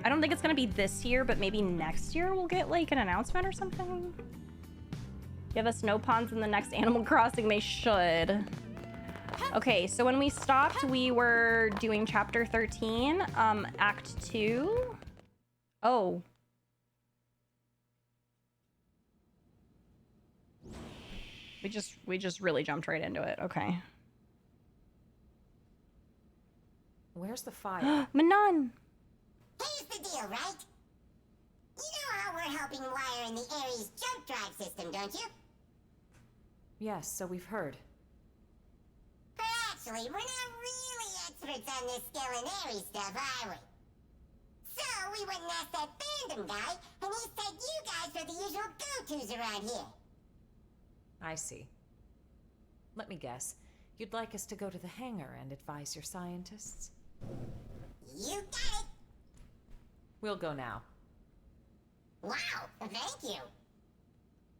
I don't think it's gonna be this year, but maybe next year we'll get like an announcement or something. Give us no pawns in the next Animal Crossing. They should. Okay, so when we stopped, we were doing chapter 13, act 2. Oh. We just really jumped right into it. Okay. Where's the fire? Manon! Here's the deal, right? You know how we're helping wire in the Ares jump drive system, don't you? Yes, so we've heard. But actually, we're not really experts on this Skell and Ares stuff, are we? So we went and asked that fandom guy, and he said you guys are the usual go-tos around here. I see. Let me guess. You'd like us to go to the hangar and advise your scientists? You got it! We'll go now. Wow, thank you.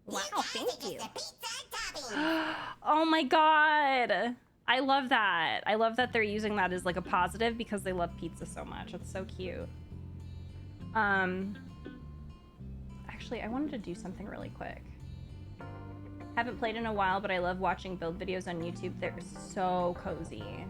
Wow, thank you. The pizza topping. Oh my god! I love that. I love that they're using that as like a positive because they love pizza so much. It's so cute. Actually, I wanted to do something really quick. Haven't played in a while, but I love watching build videos on YouTube. They're so cozy.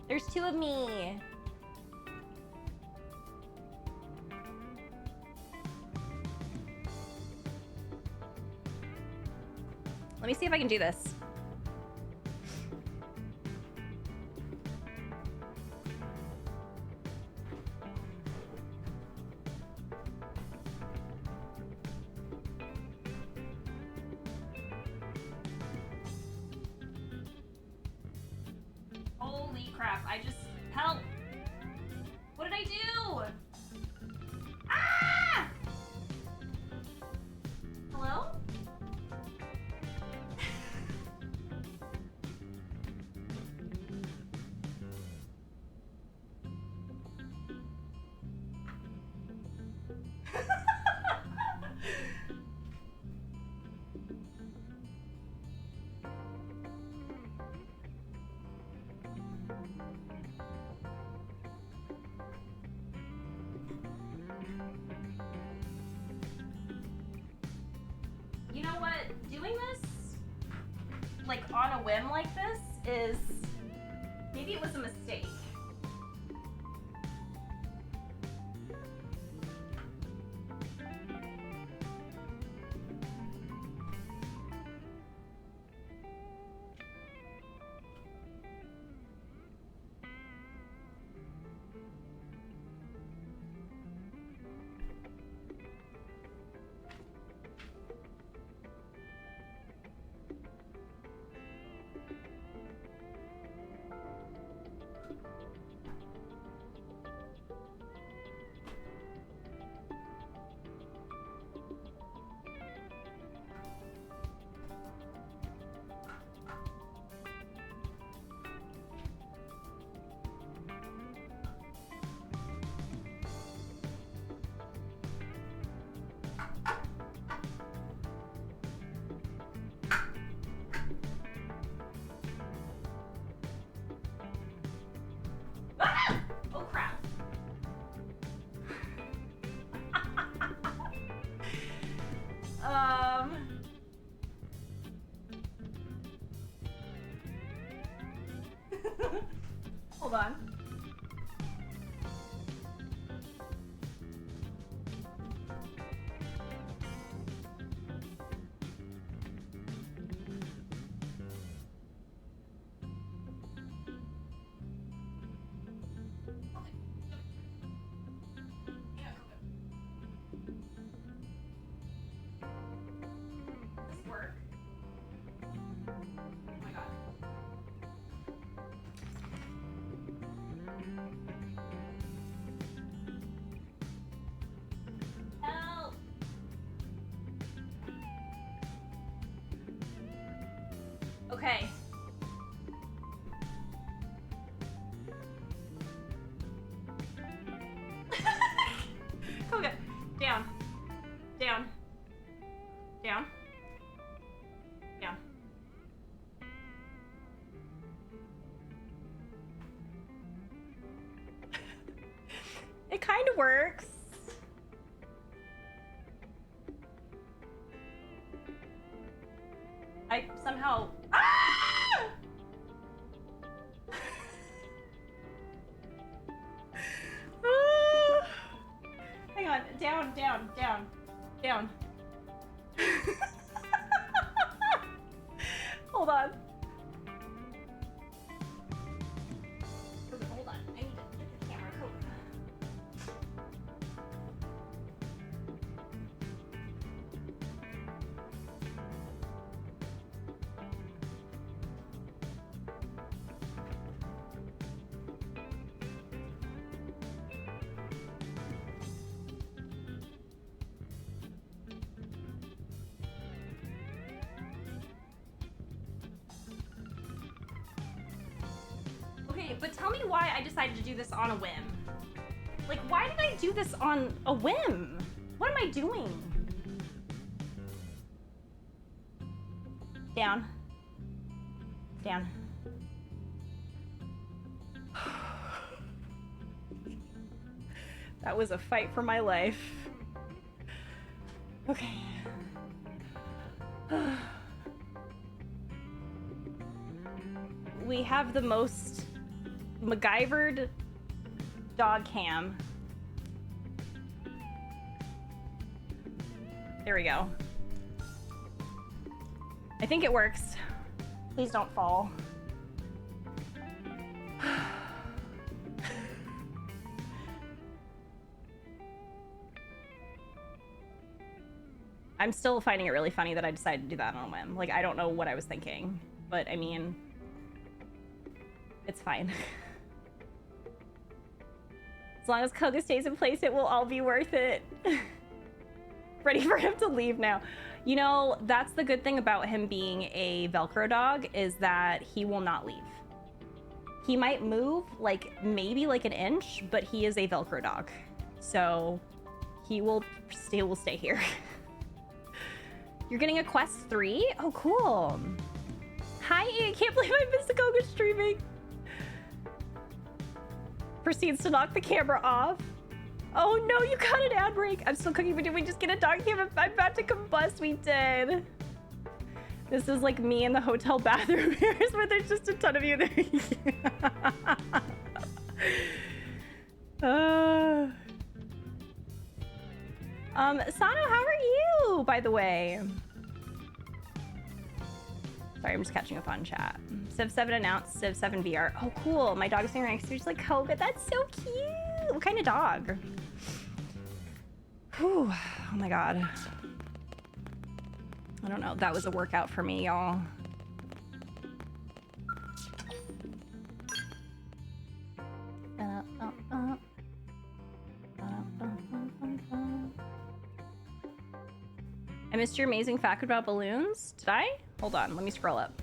There's 2 of me. Let me see if I can do this. Holy crap, I just... Help! What did I do? Ah! Hello? You know what? Doing this, like, on a whim like this is... Maybe it was a mistake. Oh crap. Hold on. Okay. Koga, down. Down. Down. Down. It kind of works. I somehow... Ah! Ah! Hang on. Down, down, down, down. Hold on. Hold on. I need to get the camera cover. Okay, but tell me why I decided to do this on a whim. Like, why did I do this on a whim? What am I doing? Down. Down. That was a fight for my life. Okay. We have the most MacGyvered dog cam. There we go. I think it works. Please don't fall. I'm still finding it really funny that I decided to do that on a whim. Like, I don't know what I was thinking, but I mean, it's fine. As long as Koga stays in place, it will all be worth it. Ready for him to leave now. You know, that's the good thing about him being a Velcro dog, is that he will not leave. He might move, like, maybe like an inch, but he is a Velcro dog. So he will stay here. You're getting a quest 3? Oh, cool. Hi, I can't believe I missed the Koga streaming. Proceeds to knock the camera off. Oh no, you got an ad break. I'm still cooking, but did we just get a dog cam? I'm about to combust. We did. This is like me in the hotel bathroom mirrors where there's just a ton of you there. Sano, how are you, by the way? Sorry, I'm just catching up on chat. Civ 7 announced Civ 7 VR. Oh, cool. My dog is sitting next to me. She's like, Koga, that's so cute. What kind of dog? Whew. Oh my god. I don't know. That was a workout for me, y'all. I missed your amazing fact about balloons. Did I? Hold on, let me scroll up.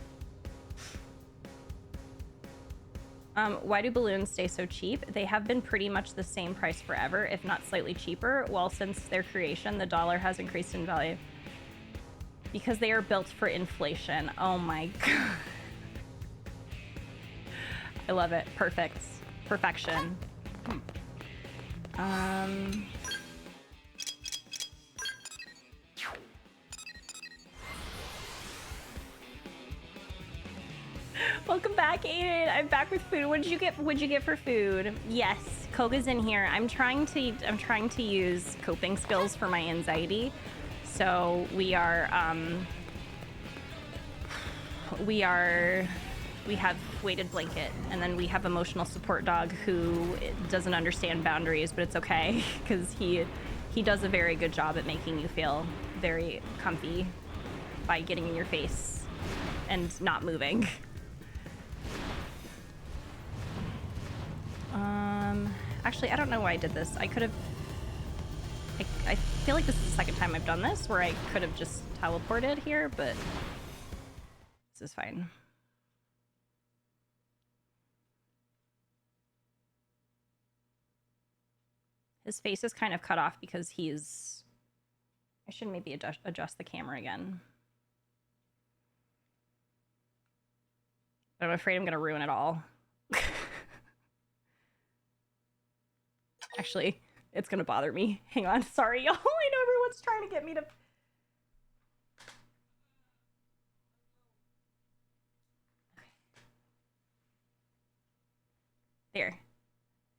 Why do balloons stay so cheap? They have been pretty much the same price forever, if not slightly cheaper. Well, since their creation, the dollar has increased in value. Because they are built for inflation. Oh my god. I love it. Perfect. Perfection. Welcome back, Aiden. I'm back with food. What'd you get for food? Yes, Koga's in here. I'm trying to use coping skills for my anxiety. So we have weighted blanket, and then we have emotional support dog who doesn't understand boundaries, but it's okay because he does a very good job at making you feel very comfy by getting in your face and not moving. Actually, I don't know why I did this. I could have... I feel like this is the second time I've done this, where I could have just teleported here, but this is fine. His face is kind of cut off because he's... I should maybe adjust the camera again. But I'm afraid I'm going to ruin it all. Actually, it's going to bother me. Hang on. Sorry, y'all. I know everyone's trying to get me to... There.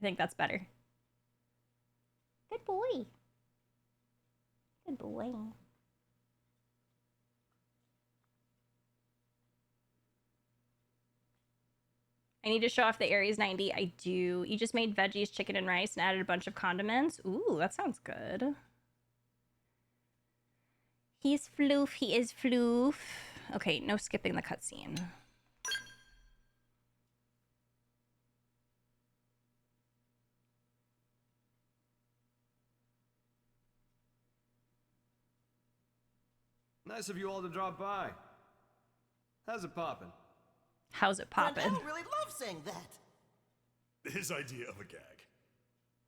I think that's better. Good boy. Good boy. I need to show off the Aries 90. I do. You just made veggies, chicken, and rice and added a bunch of condiments. Ooh, that sounds good. He's floof. He is floof. Okay, no skipping the cutscene. Nice of you all to drop by. How's it poppin'? How's it poppin'? Friend Al really loves saying that. His idea of a gag.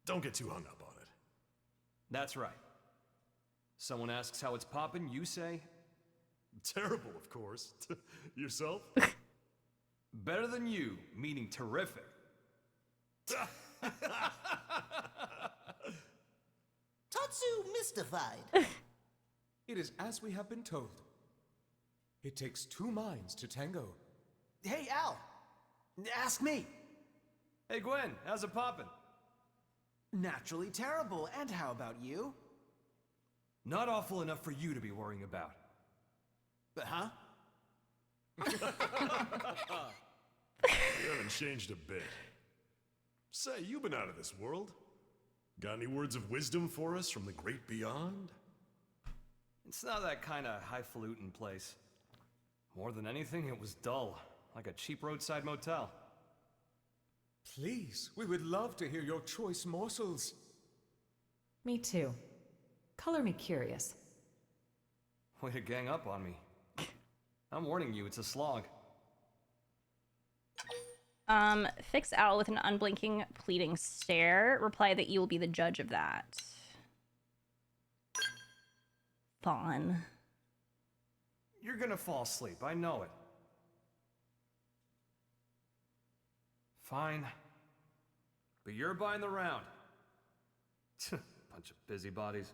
Don't get too hung up on it. That's right. Someone asks how it's poppin', you say, Terrible, of course. Yourself? better than you, meaning terrific. Tatsu mystified. It is as we have been told. It takes two minds to tango. Hey, Al. Ask me. Hey Gwen, how's it poppin'? Naturally terrible. And how about you? Not awful enough for you to be worrying about. Huh? You haven't changed a bit. Say, you've been out of this world. Got any words of wisdom for us from the great beyond? It's not that kind of highfalutin place. More than anything, it was dull, like a cheap roadside motel. Please, we would love to hear your choice morsels. Me too. Color me curious. Way to gang up on me. I'm warning you, it's a slog. Fix Al with an unblinking, pleading stare. Reply that you will be the judge of that. Fawn. You're gonna fall asleep, I know it. Fine. But you're buying the round. Bunch of busybodies.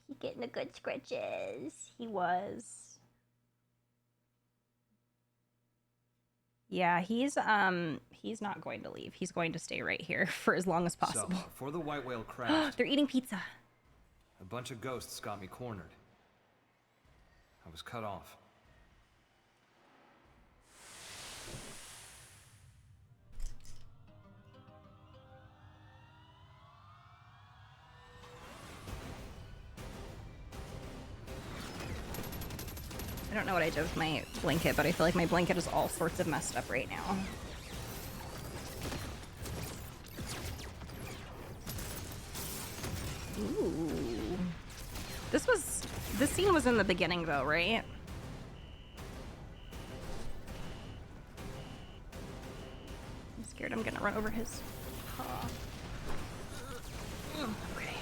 He getting the good scratches. He was. Yeah, he's not going to leave. He's going to stay right here for as long as possible. So, for the white whale crash, They're eating pizza. a bunch of ghosts got me cornered. I was cut off. I don't know what I did with my blanket, but I feel like my blanket is all sorts of messed up right now. Ooh. This scene was in the beginning though, right? I'm scared I'm gonna run over his paw. Okay.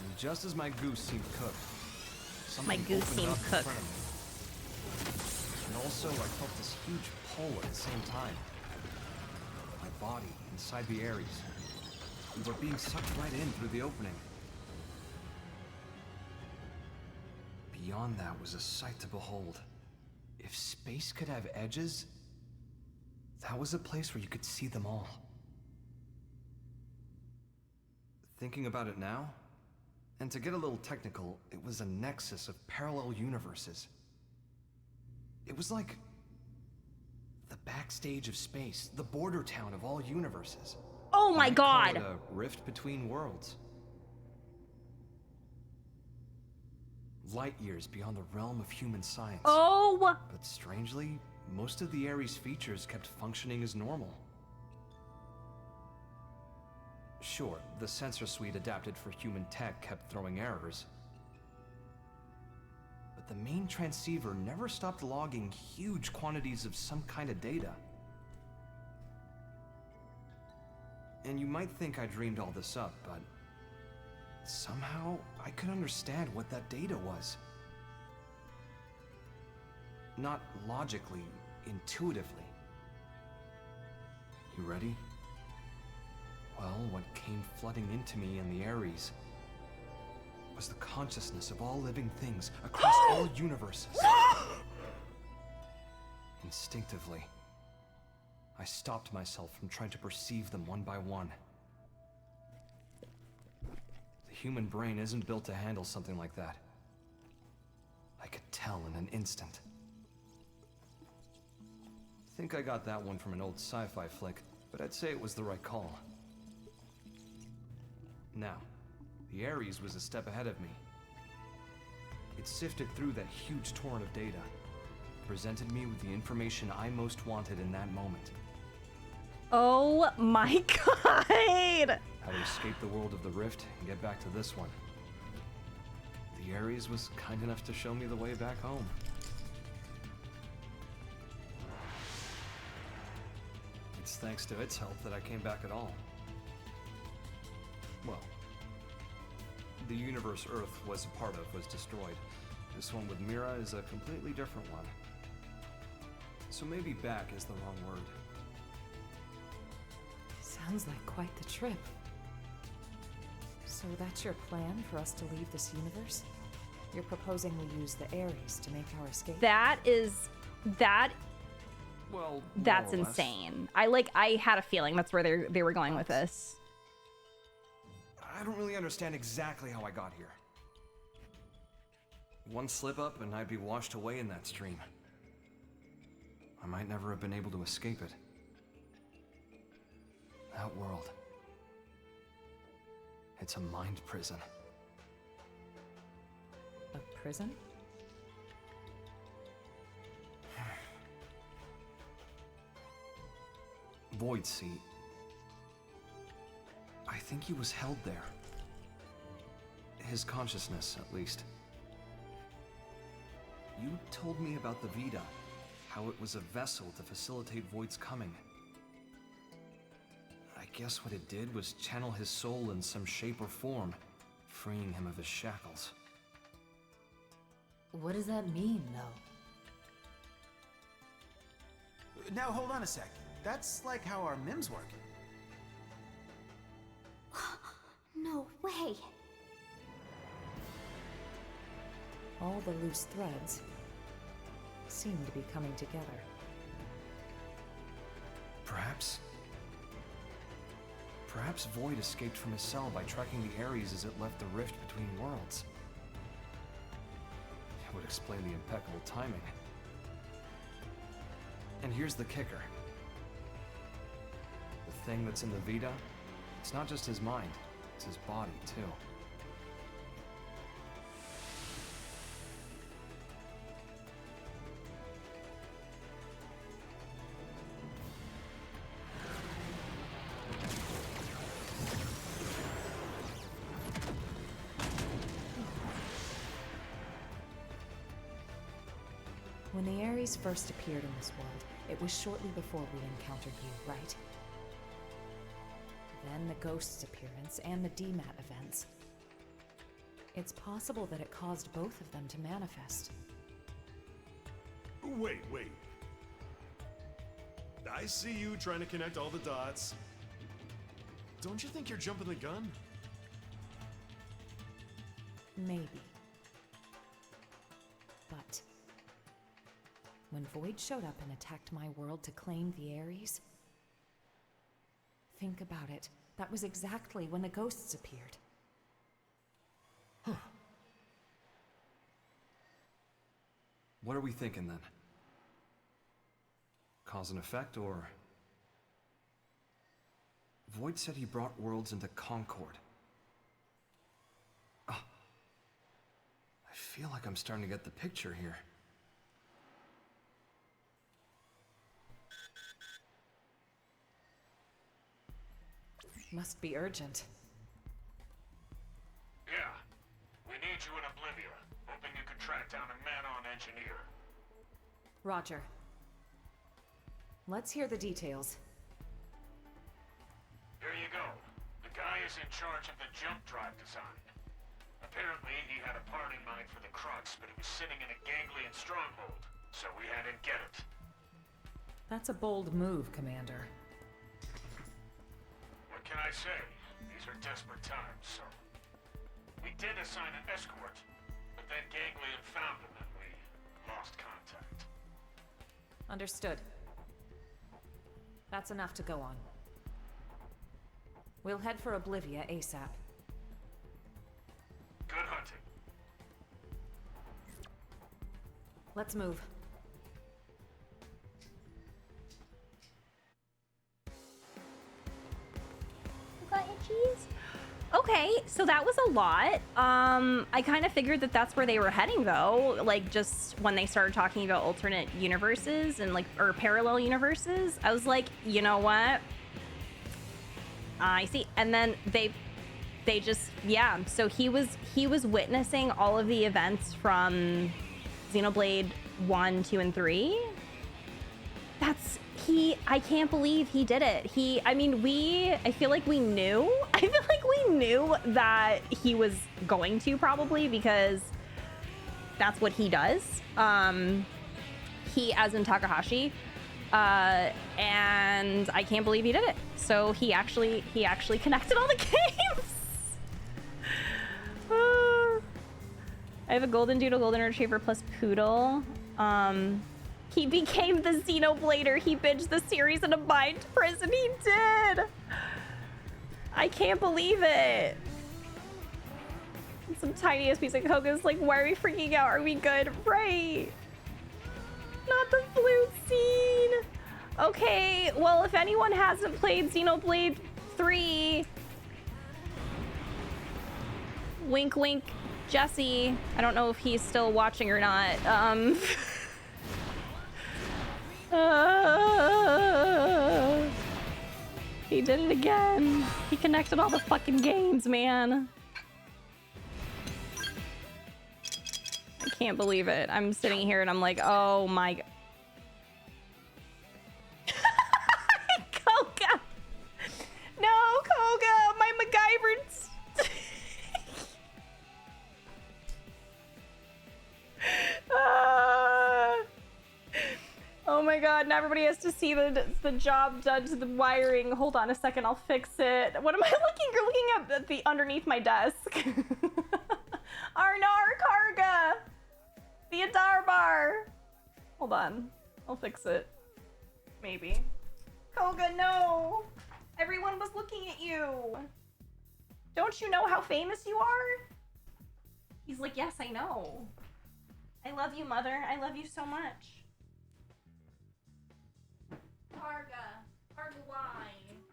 And just as my goose seemed cooked, My something goose opened seemed up in cooked. front of me. And also, I felt this huge pull at the same time. My body inside the Ares. We were being sucked right in through the opening. Beyond that was a sight to behold. If space could have edges, that was a place where you could see them all. Thinking about it now, and to get a little technical, it was a nexus of parallel universes. It was like the backstage of space, the border town of all universes. Oh my You might call god! it a rift between worlds. Light years beyond the realm of human science. Oh! But strangely, most of the Ares features kept functioning as normal. Sure, the sensor suite adapted for human tech kept throwing errors. But the main transceiver never stopped logging huge quantities of some kind of data. And you might think I dreamed all this up, but somehow I could understand what that data was. Not logically, intuitively. You ready? Well, what came flooding into me in the Ares was the consciousness of all living things across all universes. Instinctively, I stopped myself from trying to perceive them one by one. The human brain isn't built to handle something like that. I could tell in an instant. I think I got that one from an old sci-fi flick, but I'd say it was the right call. Now, the Ares was a step ahead of me. It sifted through that huge torrent of data, presented me with the information I most wanted in that moment. Oh my god! How to escape the world of the Rift and get back to this one. The Ares was kind enough to show me the way back home. It's thanks to its help that I came back at all. Well, the universe Earth was a part of was destroyed. This one with Mira is a completely different one. So maybe back is the wrong word. Sounds like quite the trip. So that's your plan for us to leave this universe? You're proposing we use the Ares to make our escape? Well, That's more or less. insane. I had a feeling that's where they were going with this. I don't really understand exactly how I got here. One slip up and I'd be washed away in that stream. I might never have been able to escape it. That world. It's a mind prison. A prison? Void Seat. I think he was held there. His consciousness, at least. You told me about the Vita, how it was a vessel to facilitate Void's coming. I guess what it did was channel his soul in some shape or form, freeing him of his shackles. What does that mean, though? Now hold on a sec. That's like how our MIMs work. No way. All the loose threads seem to be coming together. Perhaps Void escaped from his cell by tracking the Ares as it left the rift between worlds. It would explain the impeccable timing. And here's the kicker. The thing that's in the Vita, it's not just his mind, it's his body, too. When the Ares first appeared in this world, it was shortly before we encountered you, right? Then the Ghost's appearance and the DMAT events. It's possible that it caused both of them to manifest. Wait. I see you trying to connect all the dots. Don't you think you're jumping the gun? Maybe. But when Void showed up and attacked my world to claim the Ares, think about it. That was exactly when the Ghosts appeared. What are we thinking then? Cause and effect, or... Void said he brought worlds into Concord. Ah. I feel like I'm starting to get the picture here. Must be urgent. Yeah. We need you in Oblivia. Hoping you can track down a man-on engineer. Roger. Let's hear the details. Here you go. The guy is in charge of the jump drive design. Apparently, he had a part in mind for the Crux, but it was sitting in a ganglion stronghold, so we had him get it. That's a bold move, Commander. What can I say? These are desperate times, so... We did assign an escort, but then Ganglion found him and we lost contact. Understood. That's enough to go on. We'll head for Oblivia ASAP. Good hunting. Let's move. You got your cheese? Okay, so that was a lot. I kind of figured that that's where they were heading though, like just when they started talking about alternate universes and like, or parallel universes. I was like, you know what? I see. And then they just, yeah. So he was witnessing all of the events from Xenoblade 1, 2, and 3. I can't believe he did it. I feel like we knew. I feel like we knew that he was going to probably because that's what he does. He as in Takahashi. And I can't believe he did it. So he actually connected all the games. I have a golden doodle, golden retriever plus poodle. He became the Xenoblader. He binged the series in a mind prison. He did. I can't believe it. Some tiniest piece of Koga's like, why are we freaking out? Are we good? Right. Not the flute scene. Okay, well, if anyone hasn't played Xenoblade 3, wink, wink, Jesse. I don't know if he's still watching or not. He did it again. He connected all the fucking games, man. I can't believe it. I'm sitting here and I'm like, oh my god. Koga! No, Koga! My MacGyver... Oh my god, now everybody has to see the job done to the wiring. Hold on a second, I'll fix it. What am I looking? You're looking at the underneath my desk. Arnar Karga! The Adar bar! Hold on, I'll fix it. Maybe. Koga, no! Everyone was looking at you! Don't you know how famous you are? He's like, yes, I know. I love you, mother. I love you so much. Karga, why?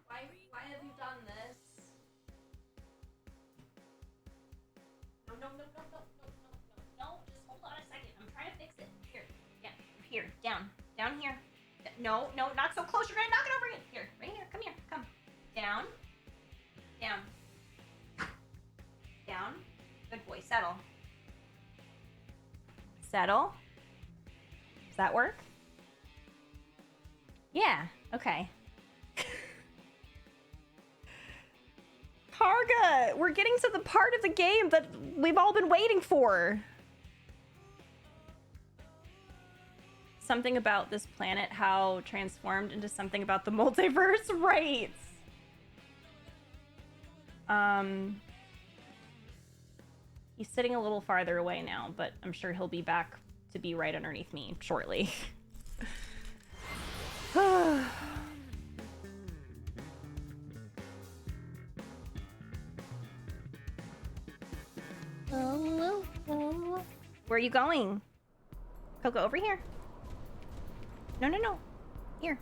Why have you done this? No, just hold on a second. I'm trying to fix it. Here, down here. No, not so close. You're gonna knock it over again. Here, right here. Come. Down. Good boy, settle. Does that work? Yeah, okay. Karga, we're getting to the part of the game that we've all been waiting for. Something about this planet, how transformed into something about the multiverse, right? He's sitting a little farther away now, but I'm sure he'll be back to be right underneath me shortly. Where are you going? Coco, over here. No. Here.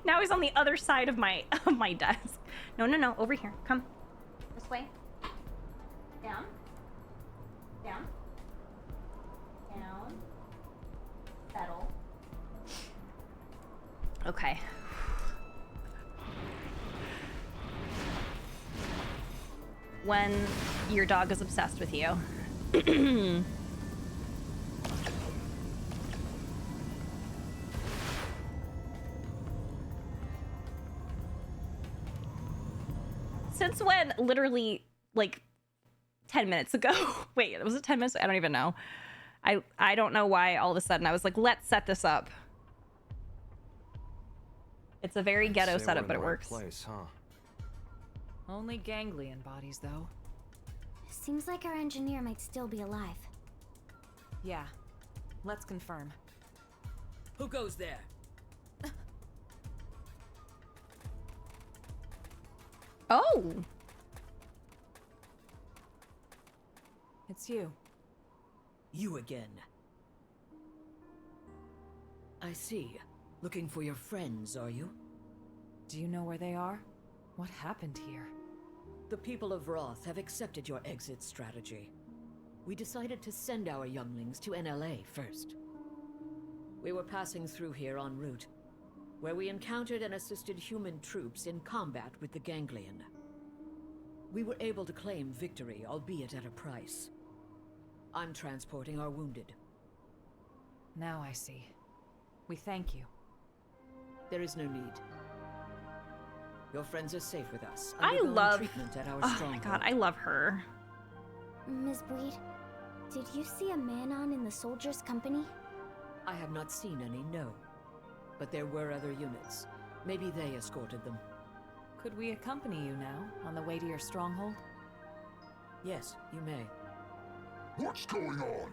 Now he's on the other side of my desk. No. Over here. Come. This way. Down. Settle. Okay. When your dog is obsessed with you. Since when? Literally, like, 10 minutes ago. Wait, was it 10 minutes? I don't even know. I don't know why all of a sudden I was like, let's set this up. It's a very ghetto setup, but it works. Place, huh? Only ganglion bodies, though. Seems like our engineer might still be alive. Yeah. Let's confirm. Who goes there? Oh! It's you. You again. I see. Looking for your friends, are you? Do you know where they are? What happened here? The people of Roth have accepted your exit strategy. We decided to send our younglings to NLA first. We were passing through here en route, where we encountered and assisted human troops in combat with the Ganglion. We were able to claim victory, albeit at a price. I'm transporting our wounded. Now I see. We thank you. There is no need. Your friends are safe with us. I undergoing love... treatment at our Oh my stronghold. god, I love her. Ms. Breed, did you see a Manon in the soldiers' company? I have not seen any, no. But there were other units. Maybe they escorted them. Could we accompany you now, on the way to your stronghold? Yes, you may. What's going on?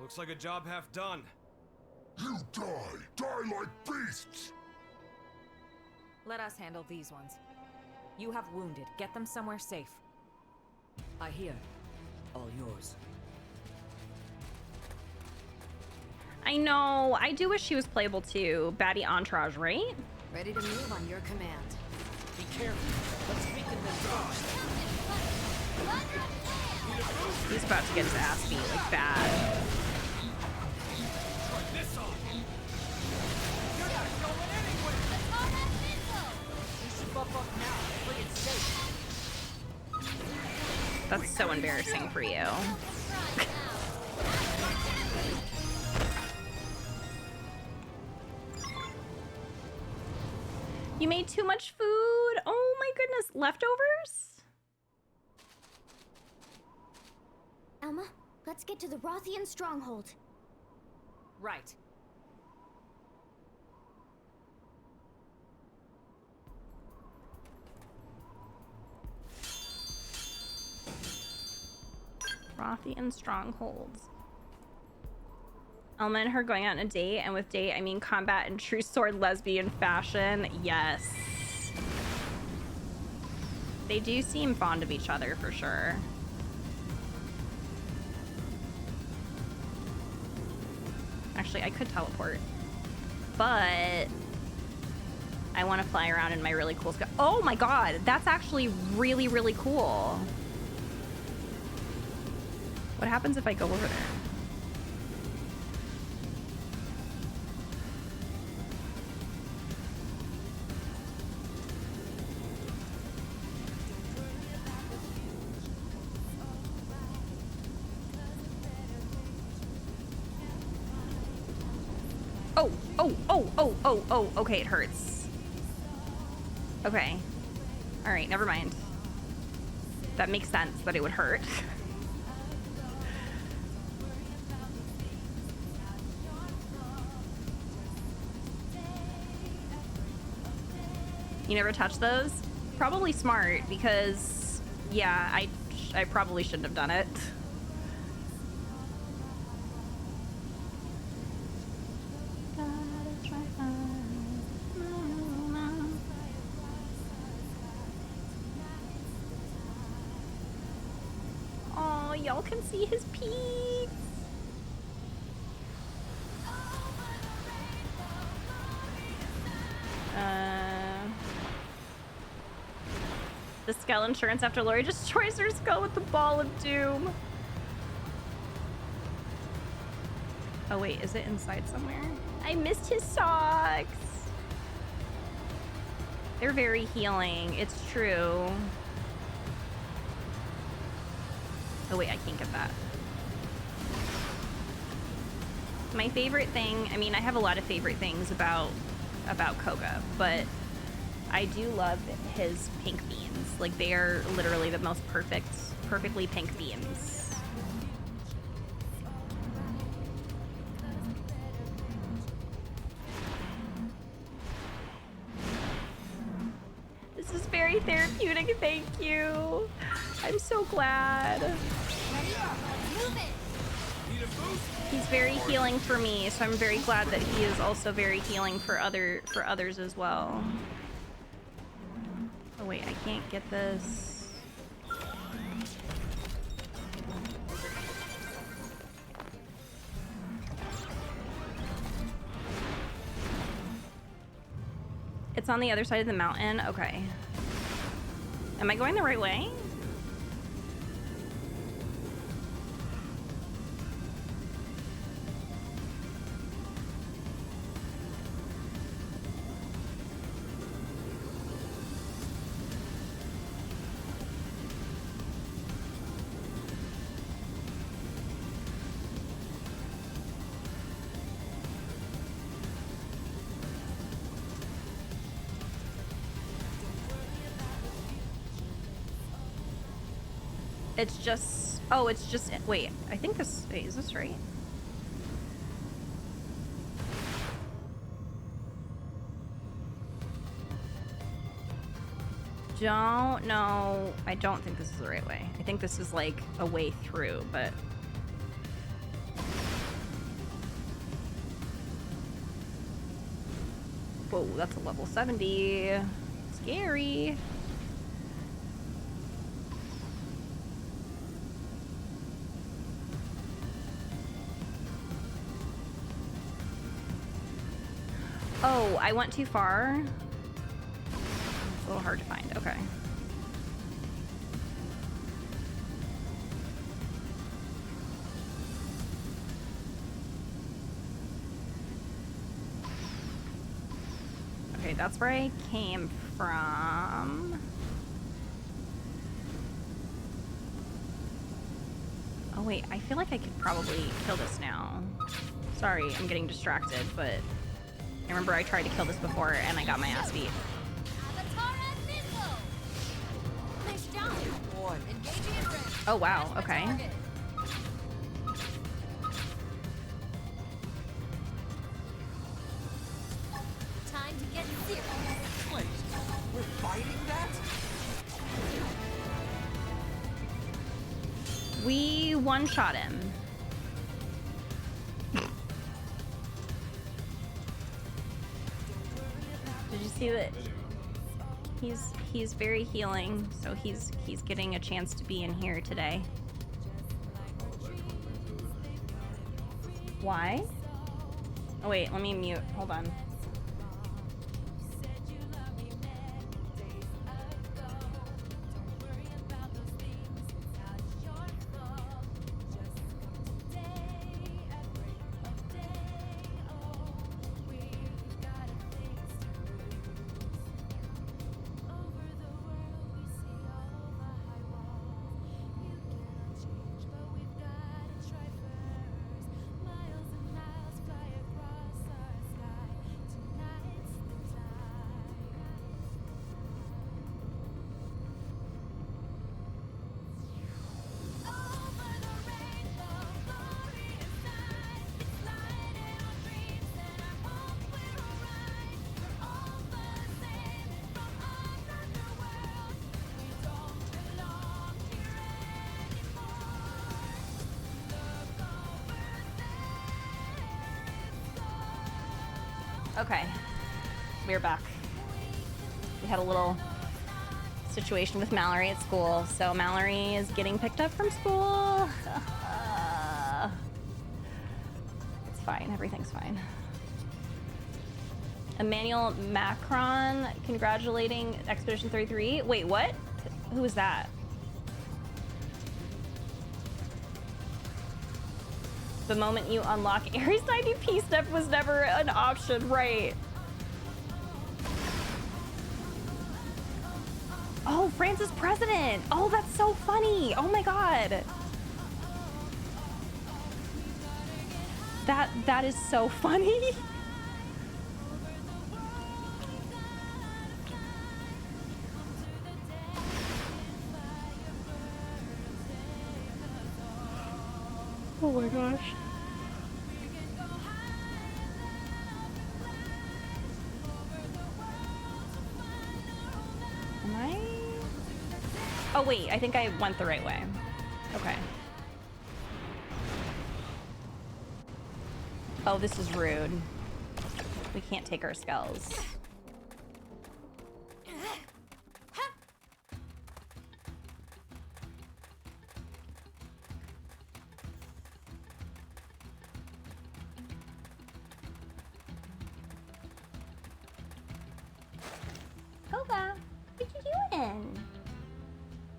Looks like a job half done. You die! Die like beasts! Let us handle these ones. You have wounded. Get them somewhere safe. I hear. All yours. I know. I do wish she was playable too. Baddie Entourage, right? Ready to move on your command. Be careful. Let's weaken them. He's about to get his ass beat, like, bad. That's so embarrassing for you. You made too much food. Oh my goodness. Leftovers? Alma, let's get to the Rothian stronghold. Right. Rothian strongholds. Alma and her going out on a date, and with date I mean combat in true sword lesbian fashion. Yes. They do seem fond of each other for sure. Actually, I could teleport, but I want to fly around in my really cool sky. Oh my god, that's actually really, really cool. What happens if I go over there? Oh, okay, it hurts. Okay. All right, never mind. That makes sense that it would hurt. You never touch those? Probably smart, because yeah, I probably shouldn't have done it. Oh, y'all can see his peaks. The skull insurance after Lori destroys her skull with the ball of doom. Oh wait, is it inside somewhere? I missed his socks. They're very healing, it's true. Oh wait, I can't get that. My favorite thing, I mean, I have a lot of favorite things about Koga, but I do love his pink beans. Like, they are literally the most perfectly pink beans. This is very therapeutic, thank you. I'm so glad. He's very healing for me, so I'm very glad that he is also very healing for others as well. Oh wait, I can't get this. It's on the other side of the mountain? Okay. Am I going the right way? It's just, oh, it's just, wait, I think this, wait, is this right? Don't know, I don't think this is the right way. I think this is like a way through, but. Whoa, that's a level 70. Scary. Oh, I went too far. It's a little hard to find. Okay. Okay, that's where I came from. Oh wait, I feel like I could probably kill this now. Sorry, I'm getting distracted, but I remember I tried to kill this before and I got my ass beat. Oh wow, okay. Time to get serious. Wait, we're fighting that? We one-shot him. Did you see that? He's very healing, so he's getting a chance to be in here today. Why? Oh wait, let me mute. Hold on. Okay, we're back. We had a little situation with Mallory at school, so Mallory is getting picked up from school. It's fine, everything's fine. Emmanuel Macron congratulating Expedition 33. Wait, what? Who is that? The moment you unlock Ares 90p step was never an option, right? Oh, France is president. Oh, that's so funny. Oh my god. That is so funny. Oh my gosh. Am I? Oh wait, I think I went the right way. Okay. Oh, this is rude. We can't take our skulls. Koga, what you doing?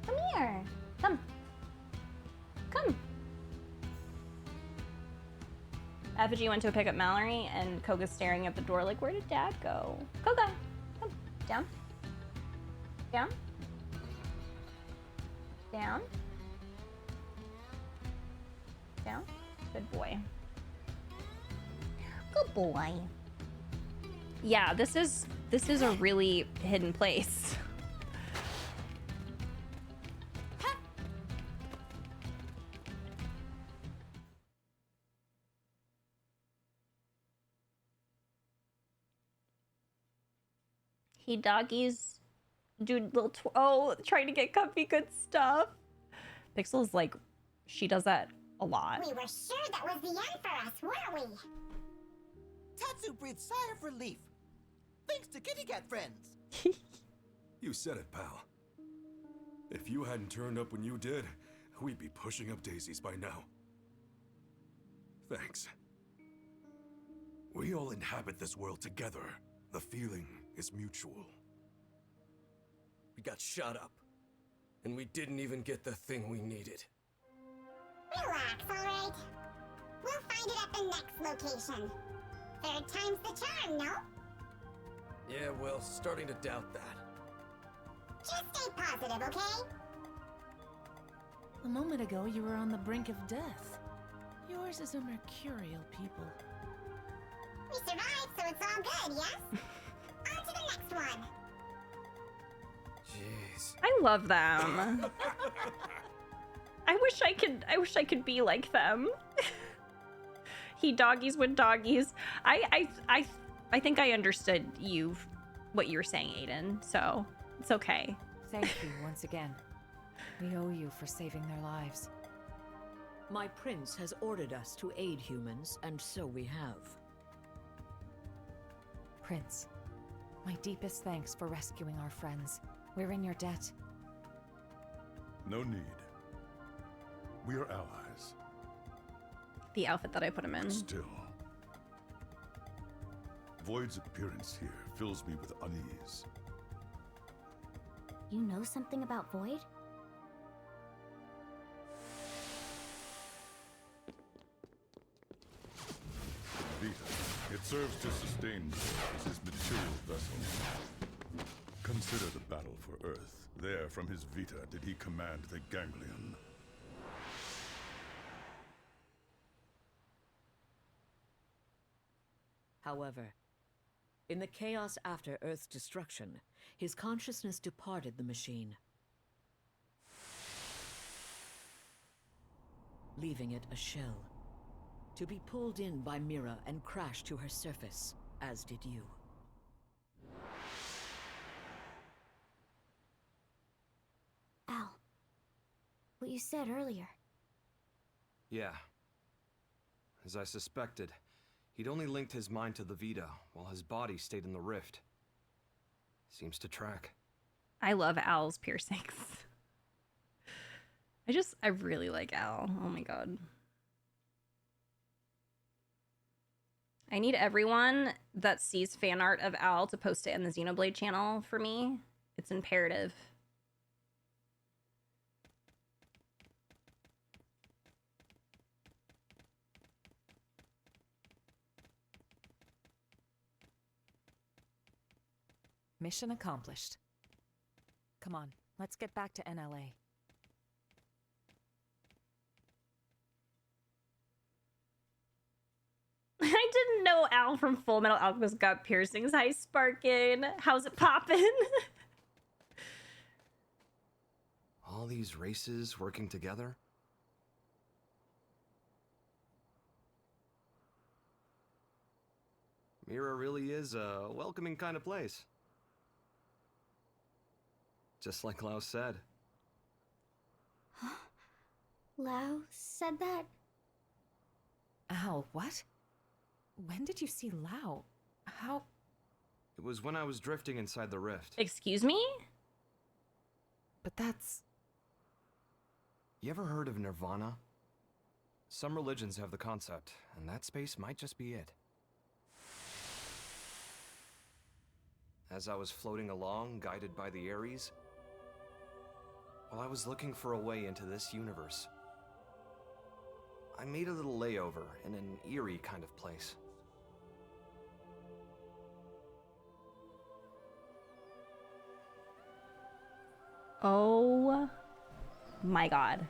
Come here. Come. Come. Effigy went to pick up Mallory, and Koga's staring at the door like, where did Dad go? Koga, come. Down. Down. Down. Down. Good boy. Good boy. Yeah, this is a really hidden place. He doggies, dude, little oh, trying to get comfy, good stuff. Pixel's like, she does that a lot. We were sure that was the end for us, weren't we? Tatsu breathed sigh of relief. Thanks to kitty cat friends. You said it, pal. If you hadn't turned up when you did, we'd be pushing up daisies by now. Thanks. We all inhabit this world together. The feeling is mutual. We got shot up, and we didn't even get the thing we needed. Relax, alright? We'll find it at the next location. Third time's the charm, no? Yeah, well, starting to doubt that. Just stay positive, okay? A moment ago, you were on the brink of death. Yours is a mercurial people. We survived, so it's all good, yes? On to the next one. Jeez. I love them. I wish I could be like them. He doggies with doggies. I think I understood what you were saying, Aiden, so it's okay. Thank you once again. We owe you for saving their lives. My prince has ordered us to aid humans, and so we have. Prince, my deepest thanks for rescuing our friends. We're in your debt. No need. We are allies. The outfit that I put him in. Still, Void's appearance here fills me with unease. You know something about Void? Vita. It serves to sustain me as his material vessel. Consider the battle for Earth. There, from his Vita, did he command the Ganglion. However, in the chaos after Earth's destruction, his consciousness departed the machine, leaving it a shell, to be pulled in by Mira and crash to her surface, as did you. Al, what you said earlier. Yeah. As I suspected, he'd only linked his mind to the Vita, while his body stayed in the rift. Seems to track. I love Al's piercings. I really like Al. Oh my god. I need everyone that sees fan art of Al to post it in the Xenoblade channel for me. It's imperative. Mission accomplished. Come on, let's get back to NLA. I didn't know Al from Full Metal Alchemist got piercings. Hi, Sparkin. How's it poppin'? All these races working together? Mira really is a welcoming kind of place. Just like Lau said. Lau said that? Al, what? When did you see Lau? How? It was when I was drifting inside the rift. Excuse me? But that's... You ever heard of Nirvana? Some religions have the concept, and that space might just be it. As I was floating along, guided by the Ares, while I was looking for a way into this universe, I made a little layover in an eerie kind of place. Oh my god.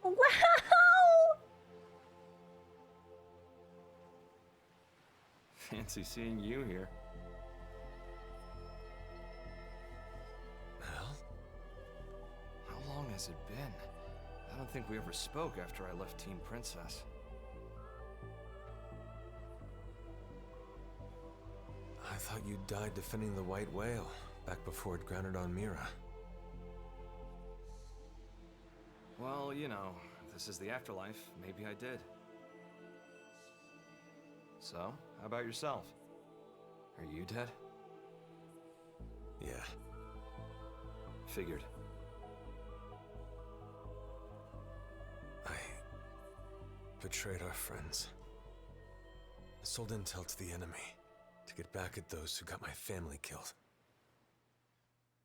Wow! Fancy seeing you here. Well, how long has it been? I don't think we ever spoke after I left Team Princess. I thought you died defending the White Whale back before it grounded on Mira. Well, you know, if this is the afterlife, maybe I did. So, how about yourself? Are you dead? Yeah. Figured. I betrayed our friends. I sold intel to the enemy to get back at those who got my family killed.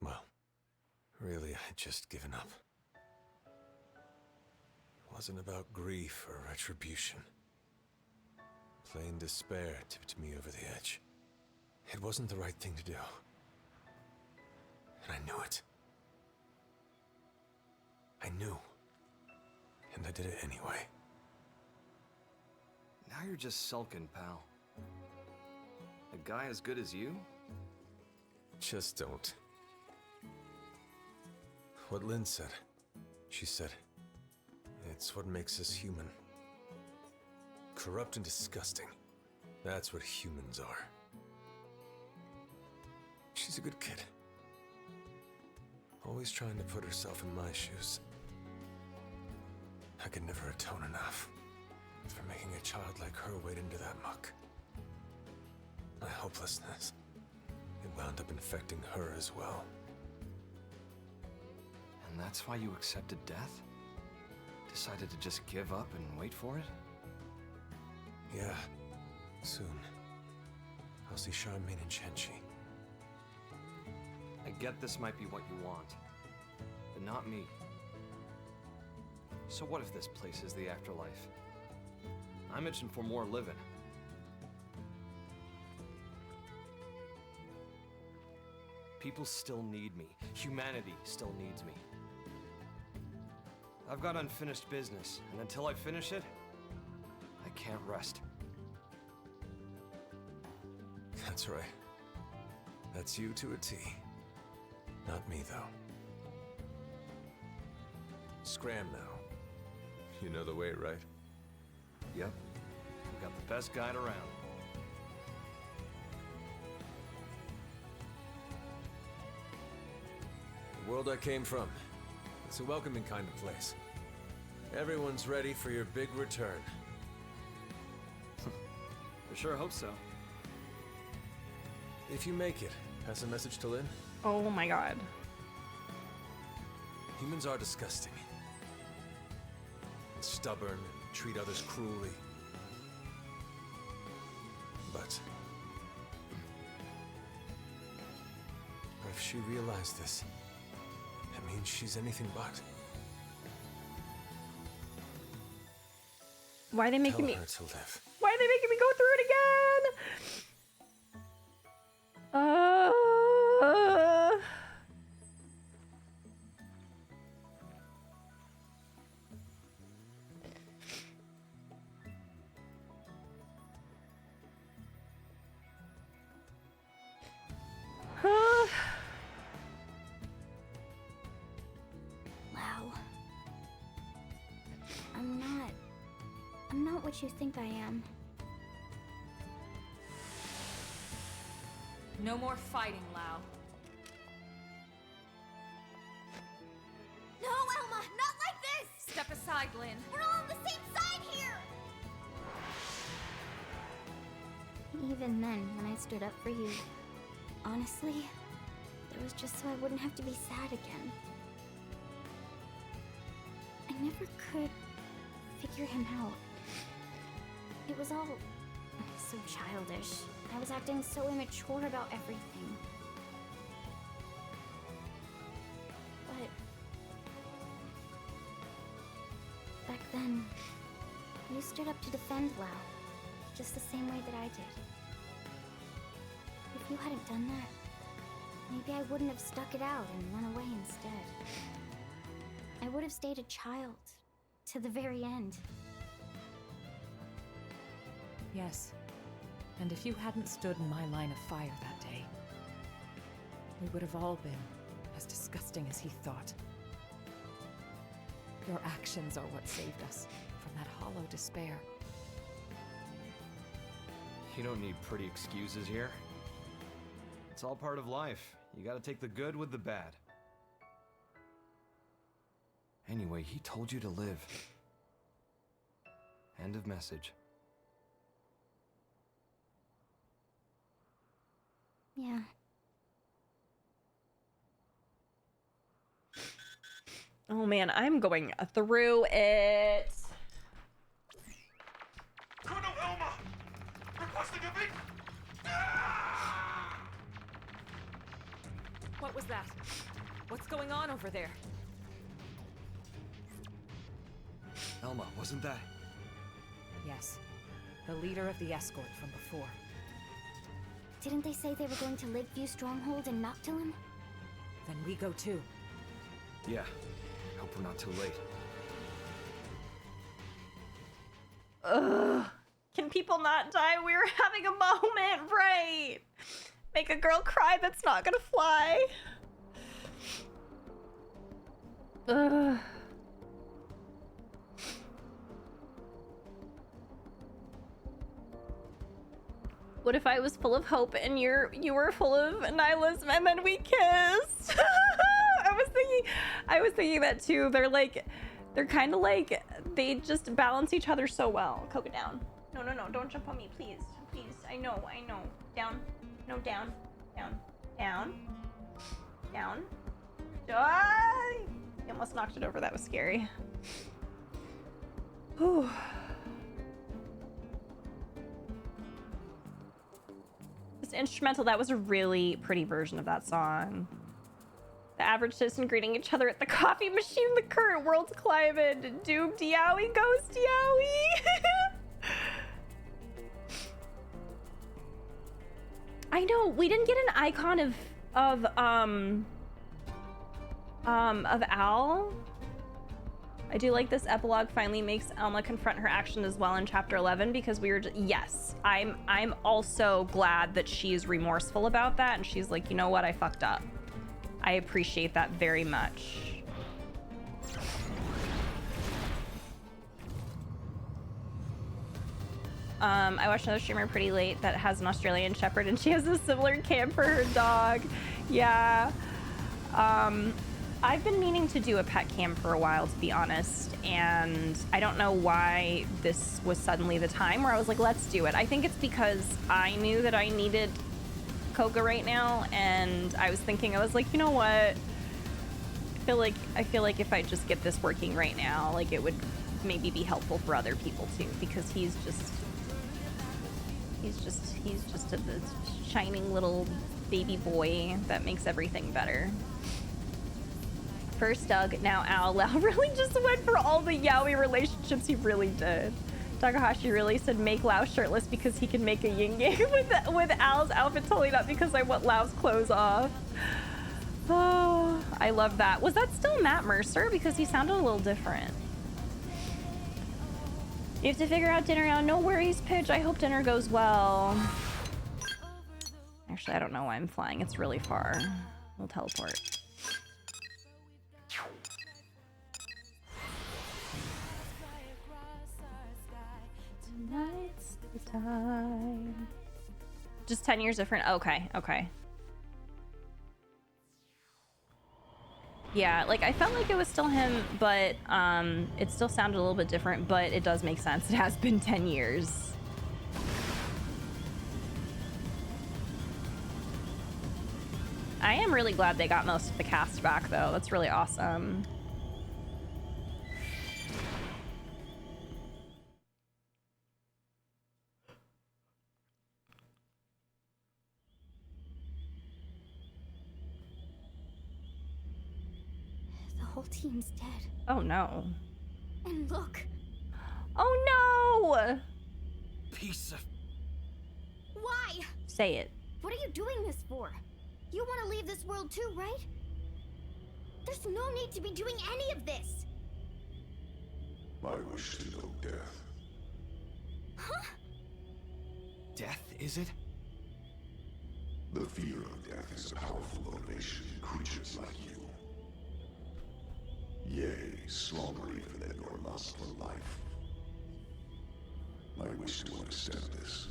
Well, really, I had just given up. It wasn't about grief or retribution. Plain despair tipped me over the edge. It wasn't the right thing to do. And I knew it. I knew. And I did it anyway. Now you're just sulking, pal. A guy as good as you? Just don't. What Lynn said. She said, it's what makes us human. Corrupt and disgusting. That's what humans are. She's a good kid. Always trying to put herself in my shoes. I could never atone enough for making a child like her wade into that muck. My hopelessness, it wound up infecting her as well. And that's why you accepted death? Decided to just give up and wait for it? Yeah, soon. I'll see Charmaine and Chen-Chi. I get this might be what you want, but not me. So what if this place is the afterlife? I'm itching for more living. People still need me. Humanity still needs me. I've got unfinished business, and until I finish it, I can't rest. That's right. That's you to a T. Not me, though. Scram now. You know the way, right? Yep. We got the best guide around. The world I came from. It's a welcoming kind of place. Everyone's ready for your big return. I sure hope so. If you make it, pass a message to Lynn. Oh my god. Humans are disgusting. And stubborn, treat others cruelly. But if she realized this, it mean she's anything but. Why are they making Tell me? her to live. Why are they making me go through it again? Wow. I'm not what you think I am. No more fighting, Lau. No, Elma, not like this! Step aside, Lynn. We're all on the same side here! Even then, when I stood up for you, honestly, it was just so I wouldn't have to be sad again. I never could figure him out. It was all so childish. I was acting so immature about everything. But back then, you stood up to defend Lau, just the same way that I did. If you hadn't done that, maybe I wouldn't have stuck it out and run away instead. I would have stayed a child to the very end. Yes. And if you hadn't stood in my line of fire that day, we would have all been as disgusting as he thought. Your actions are what saved us from that hollow despair. You don't need pretty excuses here. It's all part of life. You gotta take the good with the bad. Anyway, he told you to live. End of message. Yeah. Oh man, I'm going through it. Colonel Elma! Requesting a big... What was that? What's going on over there? Elma, wasn't that? Yes. The leader of the escort from before. Didn't they say they were going to Lakeview Stronghold and Noctilum? Then we go too. Yeah. Hope we're not too late. Ugh. Can people not die? We were having a moment, right? Make a girl cry that's not gonna fly. Ugh. What if I was full of hope and you were full of nihilism and then we kissed? I was thinking that too. They're kind of like, they just balance each other so well. Coco down. No, don't jump on me, please. Please, I know. Down. No, down. Down. I almost knocked it over, that was scary. Whew. This instrumental, that was a really pretty version of that song. The average citizen greeting each other at the coffee machine, the current world's climate, doomed Yowie, ghost Yowie. I know, we didn't get an icon of Al. I do like this epilogue finally makes Elma confront her action as well in chapter 11 because we were just, yes, I'm also glad that she's remorseful about that and she's like, you know what, I fucked up. I appreciate that very much. I watched another streamer pretty late that has an Australian Shepherd and she has a similar cam for her dog. Yeah. I've been meaning to do a pet cam for a while, to be honest, and I don't know why this was suddenly the time where I was like, let's do it. I think it's because I knew that I needed Coca right now, and I was thinking, I was like, you know what? I feel like if I just get this working right now, like it would maybe be helpful for other people too, because he's just a shining little baby boy that makes everything better. First Doug, now Al. Lao really just went for all the yaoi relationships. He really did. Takahashi really said make Lao shirtless because he can make a yin yang with Al's outfit, totally not because I want Lao's clothes off. Oh, I love that. Was that still Matt Mercer? Because he sounded a little different. You have to figure out dinner now. No worries, Pitch. I hope dinner goes well. Actually, I don't know why I'm flying. It's really far. We'll teleport. Tonight's the time. Just 10 years different. Okay, okay. Yeah, like I felt like it was still him, but it still sounded a little bit different, but it does make sense. It has been 10 years. I am really glad they got most of the cast back though. That's really awesome. The whole team's dead. Oh no. And look. Oh no! Piece of... Why? Say it. What are you doing this for? You want to leave this world too, right? There's no need to be doing any of this. I wish to know death. Huh? Death, is it? The fear of death is a powerful motivation in creatures like you. Yea, stronger even than your lust for life. I wish to understand this.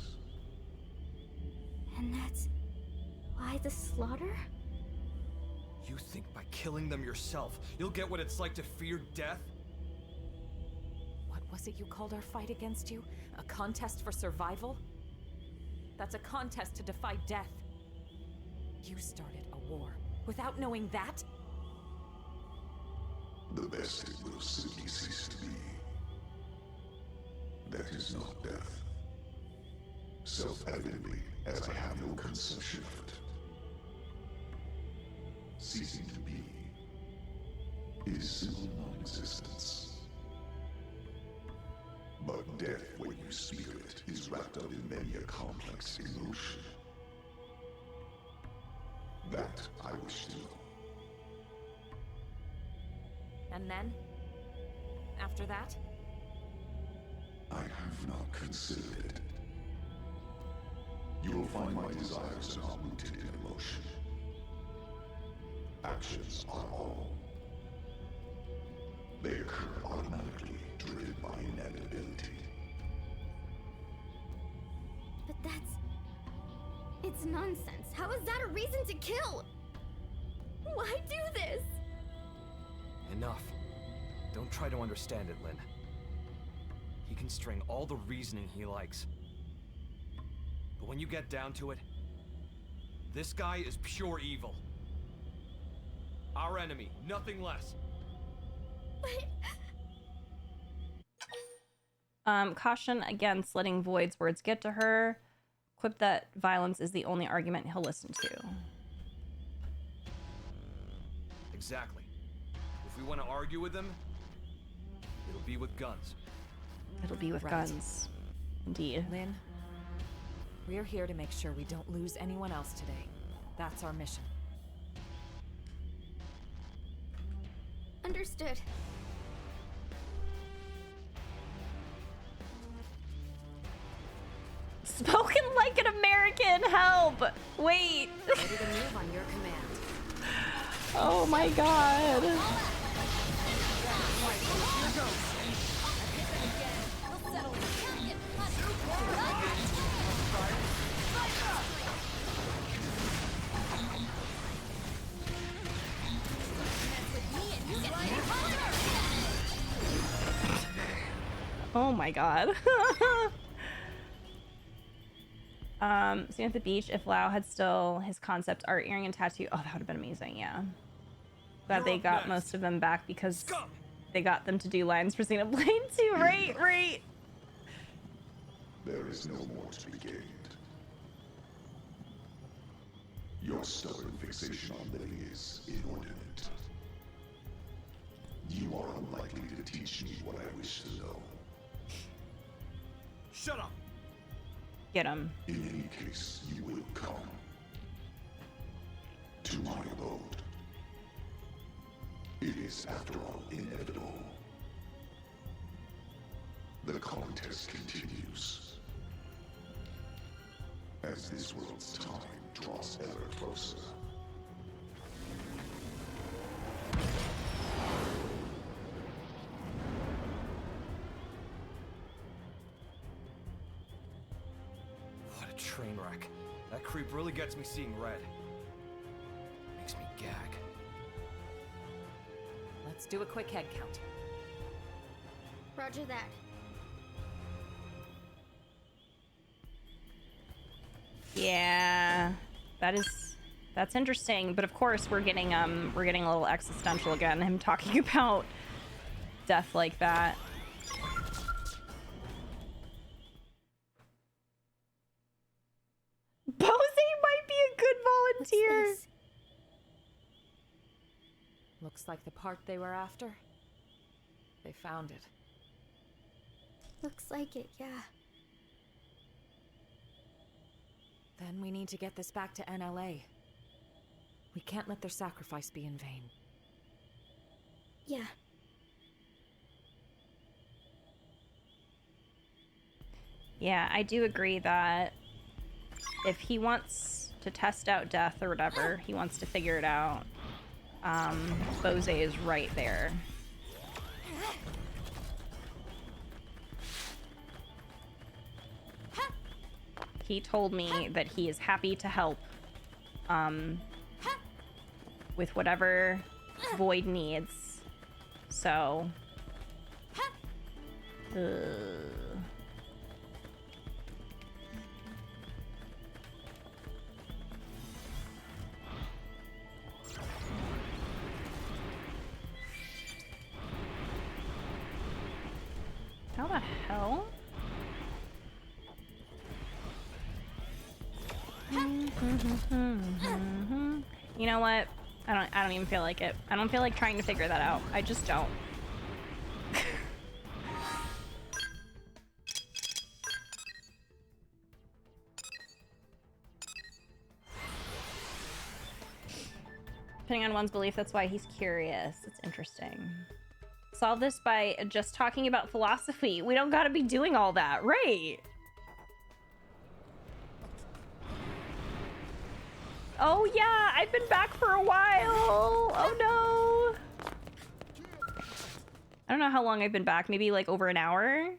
And that's why the slaughter? You think by killing them yourself, you'll get what it's like to fear death? What was it you called our fight against you? A contest for survival? That's a contest to defy death. You started a war without knowing that? The best it will simply cease to be. That is not death. Self-evidently, as I have no conception of it. Ceasing to be is simple non-existence. But death, when you speak of it, is wrapped up in many a complex emotion. That I wish to know. And then? After that? I have not considered it. You will find my desires are not rooted in emotion. Actions are all. They occur automatically, driven by inevitability. But that's... It's nonsense. How is that a reason to kill? Why do this? Enough. Don't try to understand it, Lynn. He can string all the reasoning he likes. But when you get down to it, this guy is pure evil. Our enemy, nothing less. Caution against letting Void's words get to her. Quip that violence is the only argument he'll listen to. Exactly. If we want to argue with him, it'll be with guns. It'll be with guns. Indeed. Lynn, we're here to make sure we don't lose anyone else today. That's our mission. Understood. Spoken like an American, help! Wait. Ready to move on your command. Oh my god. Oh my god. Sitting at the beach, if Lao had still his concept art, earring, and tattoo. Oh, that would have been amazing, yeah. Glad they got most of them back because they got them to do lines for Xenoblade too. Right, right. There is no more to be gained. Your stubborn fixation on living is inordinate. You are unlikely to teach me what I wish to know. Shut up! Get him. In any case, you will come to my abode. It is, after all, inevitable. The contest continues. As this world's time draws ever closer. What a train wreck. That creep really gets me seeing red. Makes me gag. Let's do a quick head count. Roger that. Yeah, that's interesting. But of course, we're getting a little existential again. Him talking about death like that. Bose might be a good volunteer. Looks like the part they were after. They found it. Looks like it, yeah. Then we need to get this back to NLA. We can't let their sacrifice be in vain. Yeah. Yeah, I do agree that if he wants to test out death or whatever, he wants to figure it out. Bose is right there. He told me that he is happy to help with whatever Void needs. So how the hell? You know what? I don't even feel like it. I don't feel like trying to figure that out. I just don't. Depending on one's belief, that's why he's curious. It's interesting. Solve this by just talking about philosophy. We don't gotta be doing all that, right? Oh yeah, I've been back for a while. Oh no. I don't know how long I've been back. Maybe like over an hour.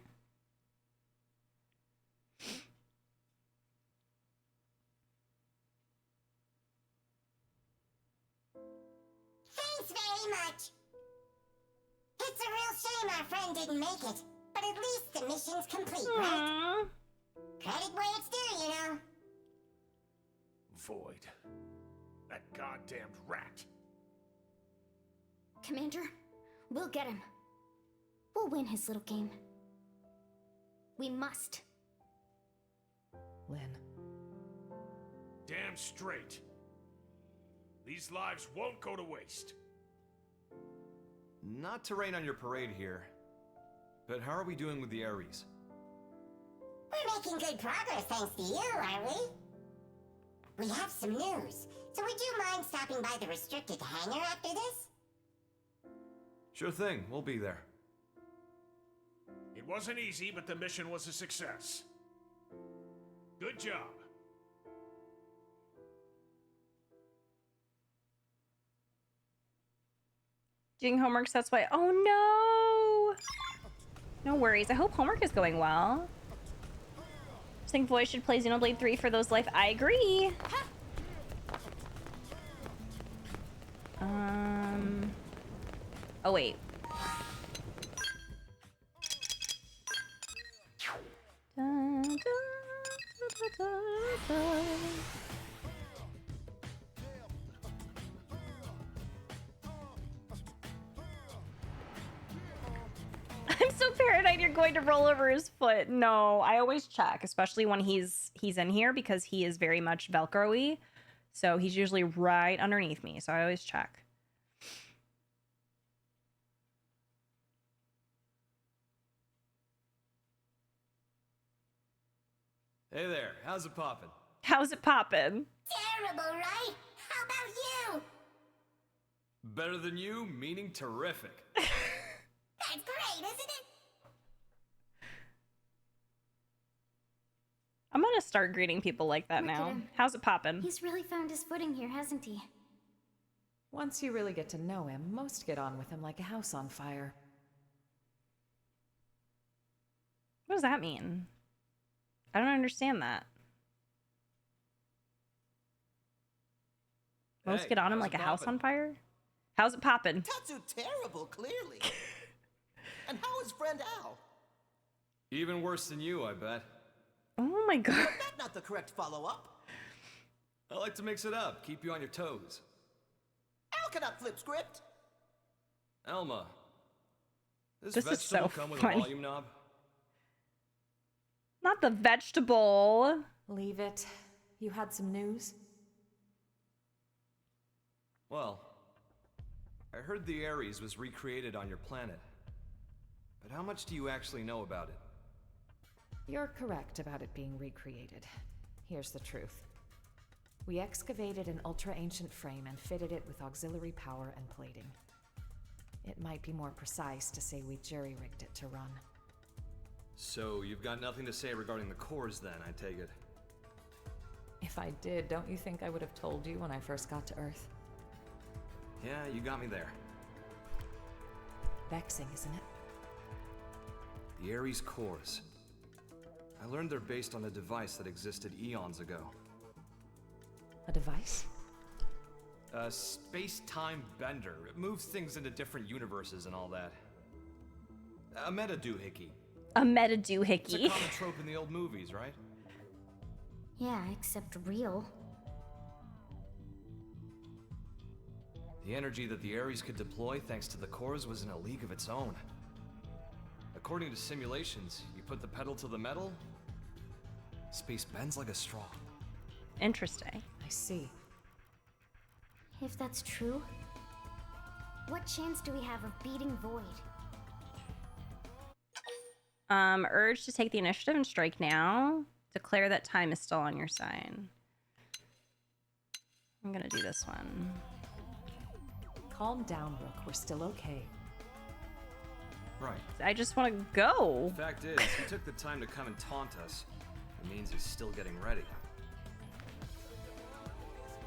Thanks very much. It's a real shame our friend didn't make it, but at least the mission's complete, right? Credit where it's due, you know. Void. That goddamned rat. Commander, we'll get him. We'll win his little game. We must. Lynn. Damn straight. These lives won't go to waste. Not to rain on your parade here, but how are we doing with the Ares? We're making good progress thanks to you, aren't we? We have some news, so would you mind stopping by the restricted hangar after this? Sure thing, we'll be there. It wasn't easy, but the mission was a success. Good job. Doing homework, so that's why. Oh no! No worries. I hope homework is going well. I think Void should play Xenoblade 3 for those life. I agree. Oh wait. Dun, dun, dun, dun, dun. I'm so paranoid you're going to roll over his foot. No, I always check, especially when he's in here because he is very much Velcro-y. So he's usually right underneath me. So I always check. Hey there, how's it poppin'? How's it poppin'? Terrible, right? How about you? Better than you, meaning terrific. That's great, isn't it? I'm gonna start greeting people like that Look at now. him. How's it poppin'? He's really found his footing here, hasn't he? Once you really get to know him, most get on with him like a house on fire. What does that mean? I don't understand that. Most Hey, get on him how's like a it house poppin'? on fire? How's it poppin'? Tatsu terrible, clearly. And how is friend Al? Even worse than you, I bet. Oh my god. That's not the correct follow-up. I like to mix it up, keep you on your toes. Al cannot flip script. Elma, does This is vegetable so come with funny. a volume knob? Not the vegetable. Leave it. You had some news? Well, I heard the Ares was recreated on your planet. But how much do you actually know about it? You're correct about it being recreated. Here's the truth. We excavated an ultra-ancient frame and fitted it with auxiliary power and plating. It might be more precise to say we jury-rigged it to run. So you've got nothing to say regarding the cores then, I take it. If I did, don't you think I would have told you when I first got to Earth? Yeah, you got me there. Vexing, isn't it? The Ares cores. I learned they're based on a device that existed eons ago. A device? A space-time bender. It moves things into different universes and all that. A meta-doohickey. A It's a meta-doohickey. common trope in the old movies, right? Yeah, except real. The energy that the Ares could deploy thanks to the cores was in a league of its own. According to simulations, you put the pedal to the metal, space bends like a straw. Interesting. I see. If that's true, what chance do we have of beating Void? Urge to take the initiative and strike now. Declare that time is still on your side. I'm gonna do this one. Calm down, Rook. We're still okay. Right. I just want to go. Fact is, he took the time to come and taunt us. It means he's still getting ready.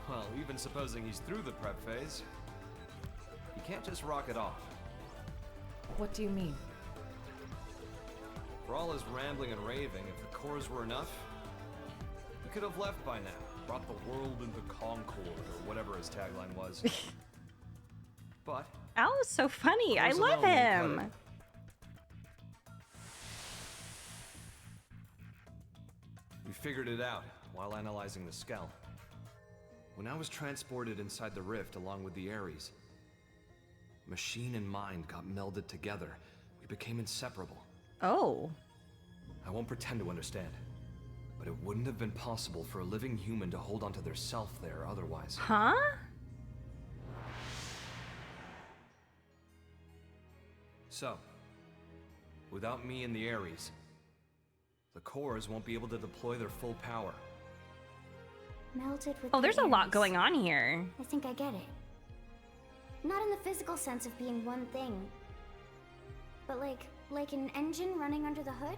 Well, even supposing he's through the prep phase, you can't just rock it off. What do you mean? For all his rambling and raving, if the cores were enough, he could have left by now. Brought the world into concord, or whatever his tagline was. But Al is so funny. I cores love alone won't cut him. it. We figured it out while analyzing the Skell. When I was transported inside the rift along with the Ares, machine and mind got melded together. We became inseparable. Oh. I won't pretend to understand, but it wouldn't have been possible for a living human to hold onto their self there otherwise. Huh? So, without me and the Ares, the cores won't be able to deploy their full power. Melted with Oh, the there's a lot Ares. going on here. I think I get it. Not in the physical sense of being one thing, but like an engine running under the hood?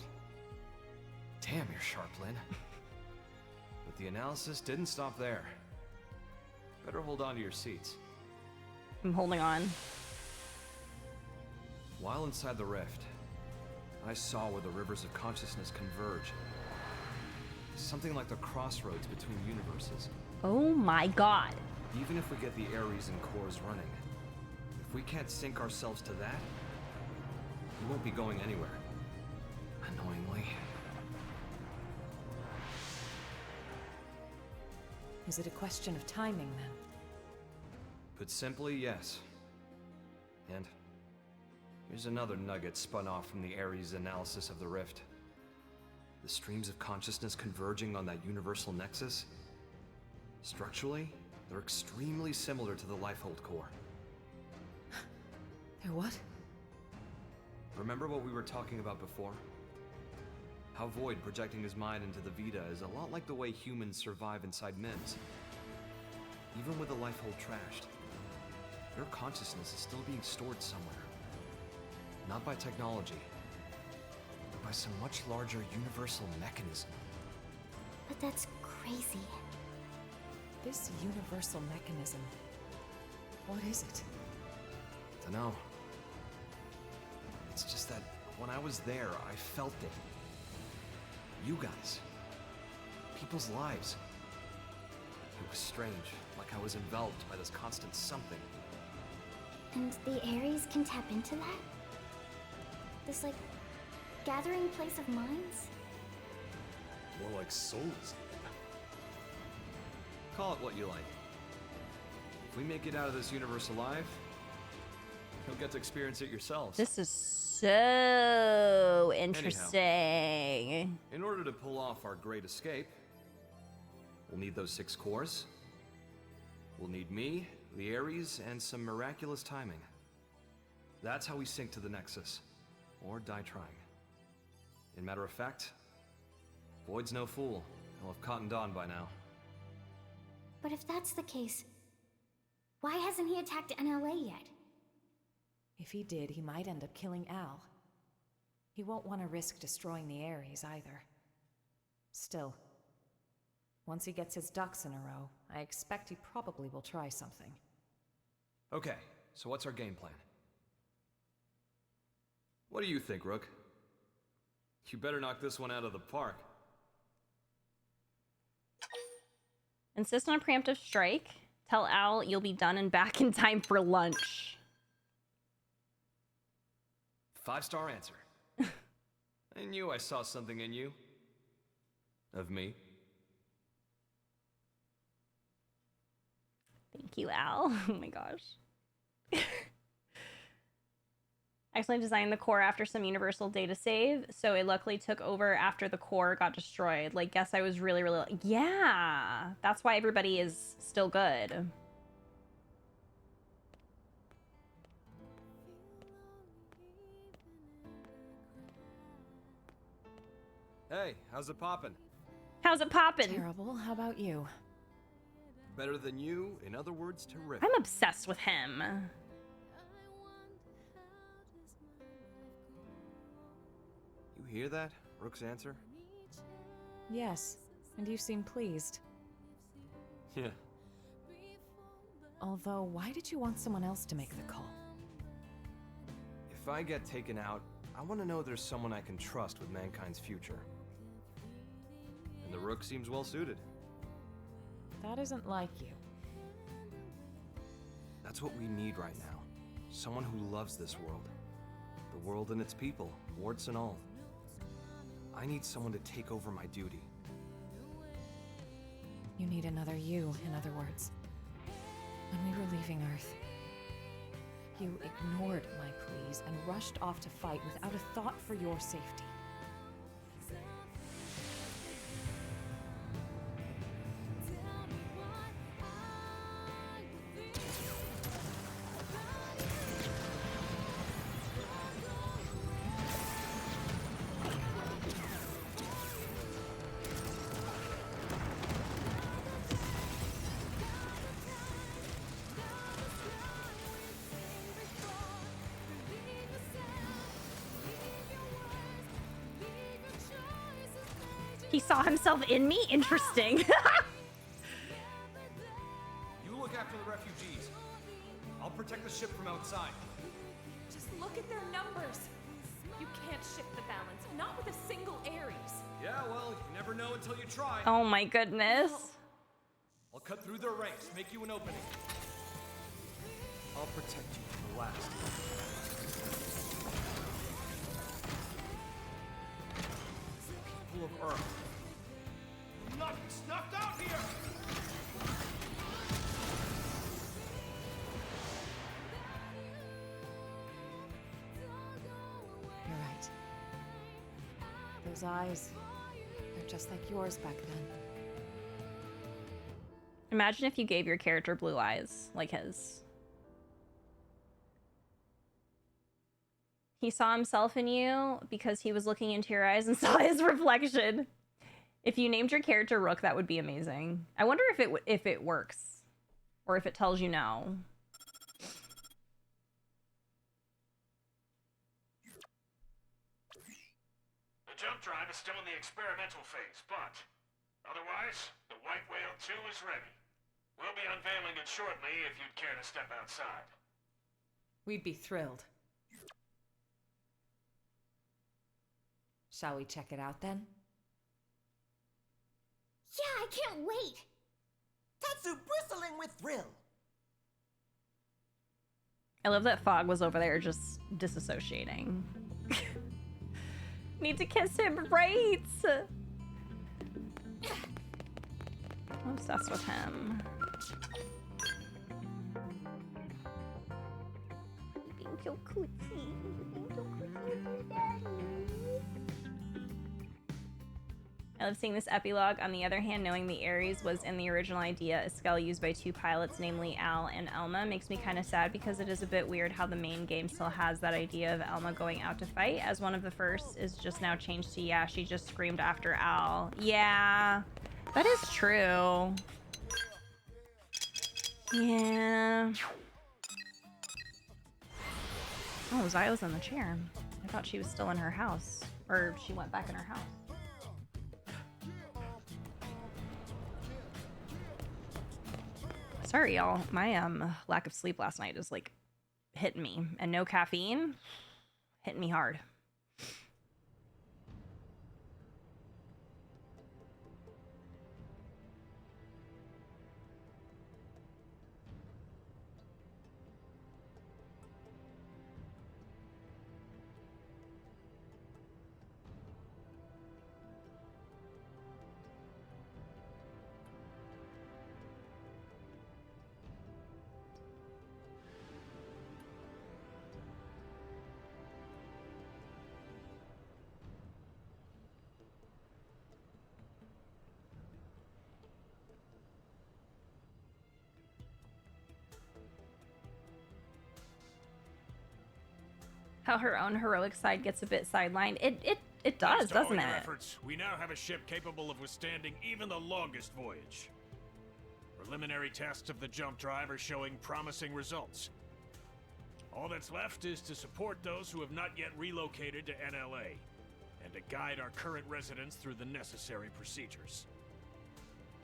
Damn, you're sharp, Lynn. But the analysis didn't stop there. Better hold on to your seats. I'm holding on. While inside the rift, I saw where the rivers of consciousness converge. Something like the crossroads between universes. Oh my god. Even if we get the Ares and cores running, if we can't sync ourselves to that, we won't be going anywhere. Annoyingly. Is it a question of timing, then? Put simply, yes. And here's another nugget spun off from the Ares analysis of the rift. The streams of consciousness converging on that universal nexus. Structurally, they're extremely similar to the Lifehold core. They're what? Remember what we were talking about before? How Void projecting his mind into the Vita is a lot like the way humans survive inside MIMS. Even with a life hold trashed, their consciousness is still being stored somewhere. Not by technology, but by some much larger universal mechanism. But that's crazy. This universal mechanism. What is it? Dunno. It's just that when I was there, I felt it. You guys. People's lives. It was strange, like I was enveloped by this constant something. And the Ares can tap into that? This, like, gathering place of minds? More like souls. Call it what you like. If we make it out of this universe alive, you'll get to experience it yourselves. This is so interesting. Anyhow, in order to pull off our great escape, we'll need those 6 cores. We'll need me, the Ares, and some miraculous timing. That's how we sync to the Nexus, or die trying. In matter of fact, Void's no fool. He'll have cottoned on by now. But if that's the case, why hasn't he attacked NLA yet? If he did, he might end up killing Al. He won't want to risk destroying the Ares either. Still, once he gets his ducks in a row, I expect he probably will try something. Okay, so what's our game plan? What do you think, Rook? You better knock this one out of the park. Insist on a preemptive strike. Tell Al you'll be done and back in time for lunch. 5-star answer. I knew I saw something in you. Of me. Thank you, Al. Oh my gosh. I actually designed the core after some universal data save, so it luckily took over after the core got destroyed. Like, guess I was really... Yeah! That's why everybody is still good. Hey, how's it poppin'? How's it poppin'? Terrible. How about you? Better than you, in other words, terrific. I'm obsessed with him. You hear that? Rook's answer? Yes, and you seem pleased. Yeah. Although, why did you want someone else to make the call? If I get taken out, I want to know there's someone I can trust with mankind's future. And the Rook seems well suited. That isn't like you. That's what we need right now. Someone who loves this world. The world and its people, warts and all. I need someone to take over my duty. You need another you, in other words. When we were leaving Earth, you ignored my pleas and rushed off to fight without a thought for your safety. He saw himself in me? Interesting. You look after the refugees. I'll protect the ship from outside. Just look at their numbers. You can't shift the balance, not with a single Ares. Yeah, well, you never know until you try. Oh my goodness. I'll cut through their ranks, make you an opening. I'll protect you to the last. People of Earth. Do not be snuffed out here! You're right. Those eyes, they're just like yours back then. Imagine if you gave your character blue eyes like his. He saw himself in you because he was looking into your eyes and saw his reflection. If you named your character Rook, that would be amazing. I wonder if it works, or if it tells you no. The jump drive is still in the experimental phase, but otherwise, the White Whale 2 is ready. We'll be unveiling it shortly if you'd care to step outside. We'd be thrilled. Shall we check it out then? Yeah, I can't wait! Tatsu bristling with thrill. I love that Fog was over there just disassociating. Need to kiss him right. I'm obsessed with him. Being so cutesy. Being so cutesy with his daddy. I love seeing this epilogue. On the other hand, knowing the Ares was in the original idea, a skull used by two pilots, namely Al and Elma, makes me kind of sad because it is a bit weird how the main game still has that idea of Elma going out to fight, as one of the first is just now changed to, yeah, she just screamed after Al. Yeah, that is true. Yeah. Oh, Zyla's in the chair. I thought she was still in her house. Or she went back in her house. Sorry, y'all. My lack of sleep last night is like hitting me, and no caffeine hitting me hard. How her own heroic side gets a bit sidelined. It does, Thanks to all doesn't your it? efforts, we now have a ship capable of withstanding even the longest voyage. Preliminary tests of the jump drive are showing promising results. All that's left is to support those who have not yet relocated to NLA, and to guide our current residents through the necessary procedures.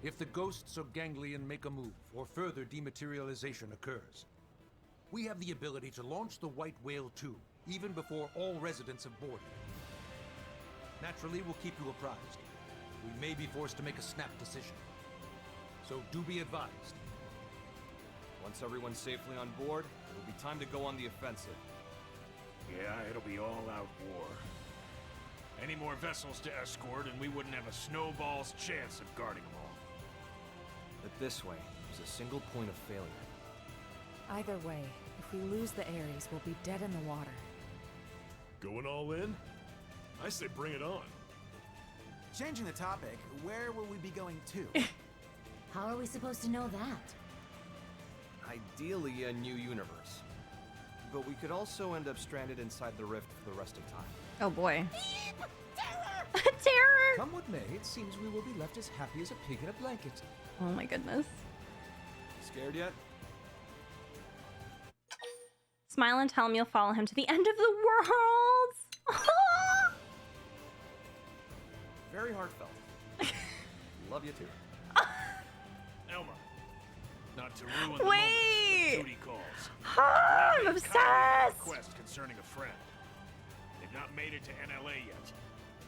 If the ghosts of Ganglion make a move, or further dematerialization occurs, we have the ability to launch the White Whale 2, even before all residents have boarded. Naturally, we'll keep you apprised. We may be forced to make a snap decision. So do be advised. Once everyone's safely on board, it'll be time to go on the offensive. Yeah, it'll be all-out war. Any more vessels to escort, and we wouldn't have a snowball's chance of guarding them all. But this way, there's a single point of failure. Either way, if we lose the Ares, we'll be dead in the water. Going all in? I say bring it on. Changing the topic, where will we be going to? How are we supposed to know that? Ideally, a new universe. But we could also end up stranded inside the rift for the rest of time. Oh boy. Terror! Terror! Come what may, it seems we will be left as happy as a pig in a blanket. Oh my goodness. Scared yet? Smile and tell him you'll follow him to the end of the world. Very heartfelt. Love you too. Elma, not to ruin the Wait! moment when duty calls. I'm Kylie obsessed. has a request concerning a friend. They've not made it to NLA yet.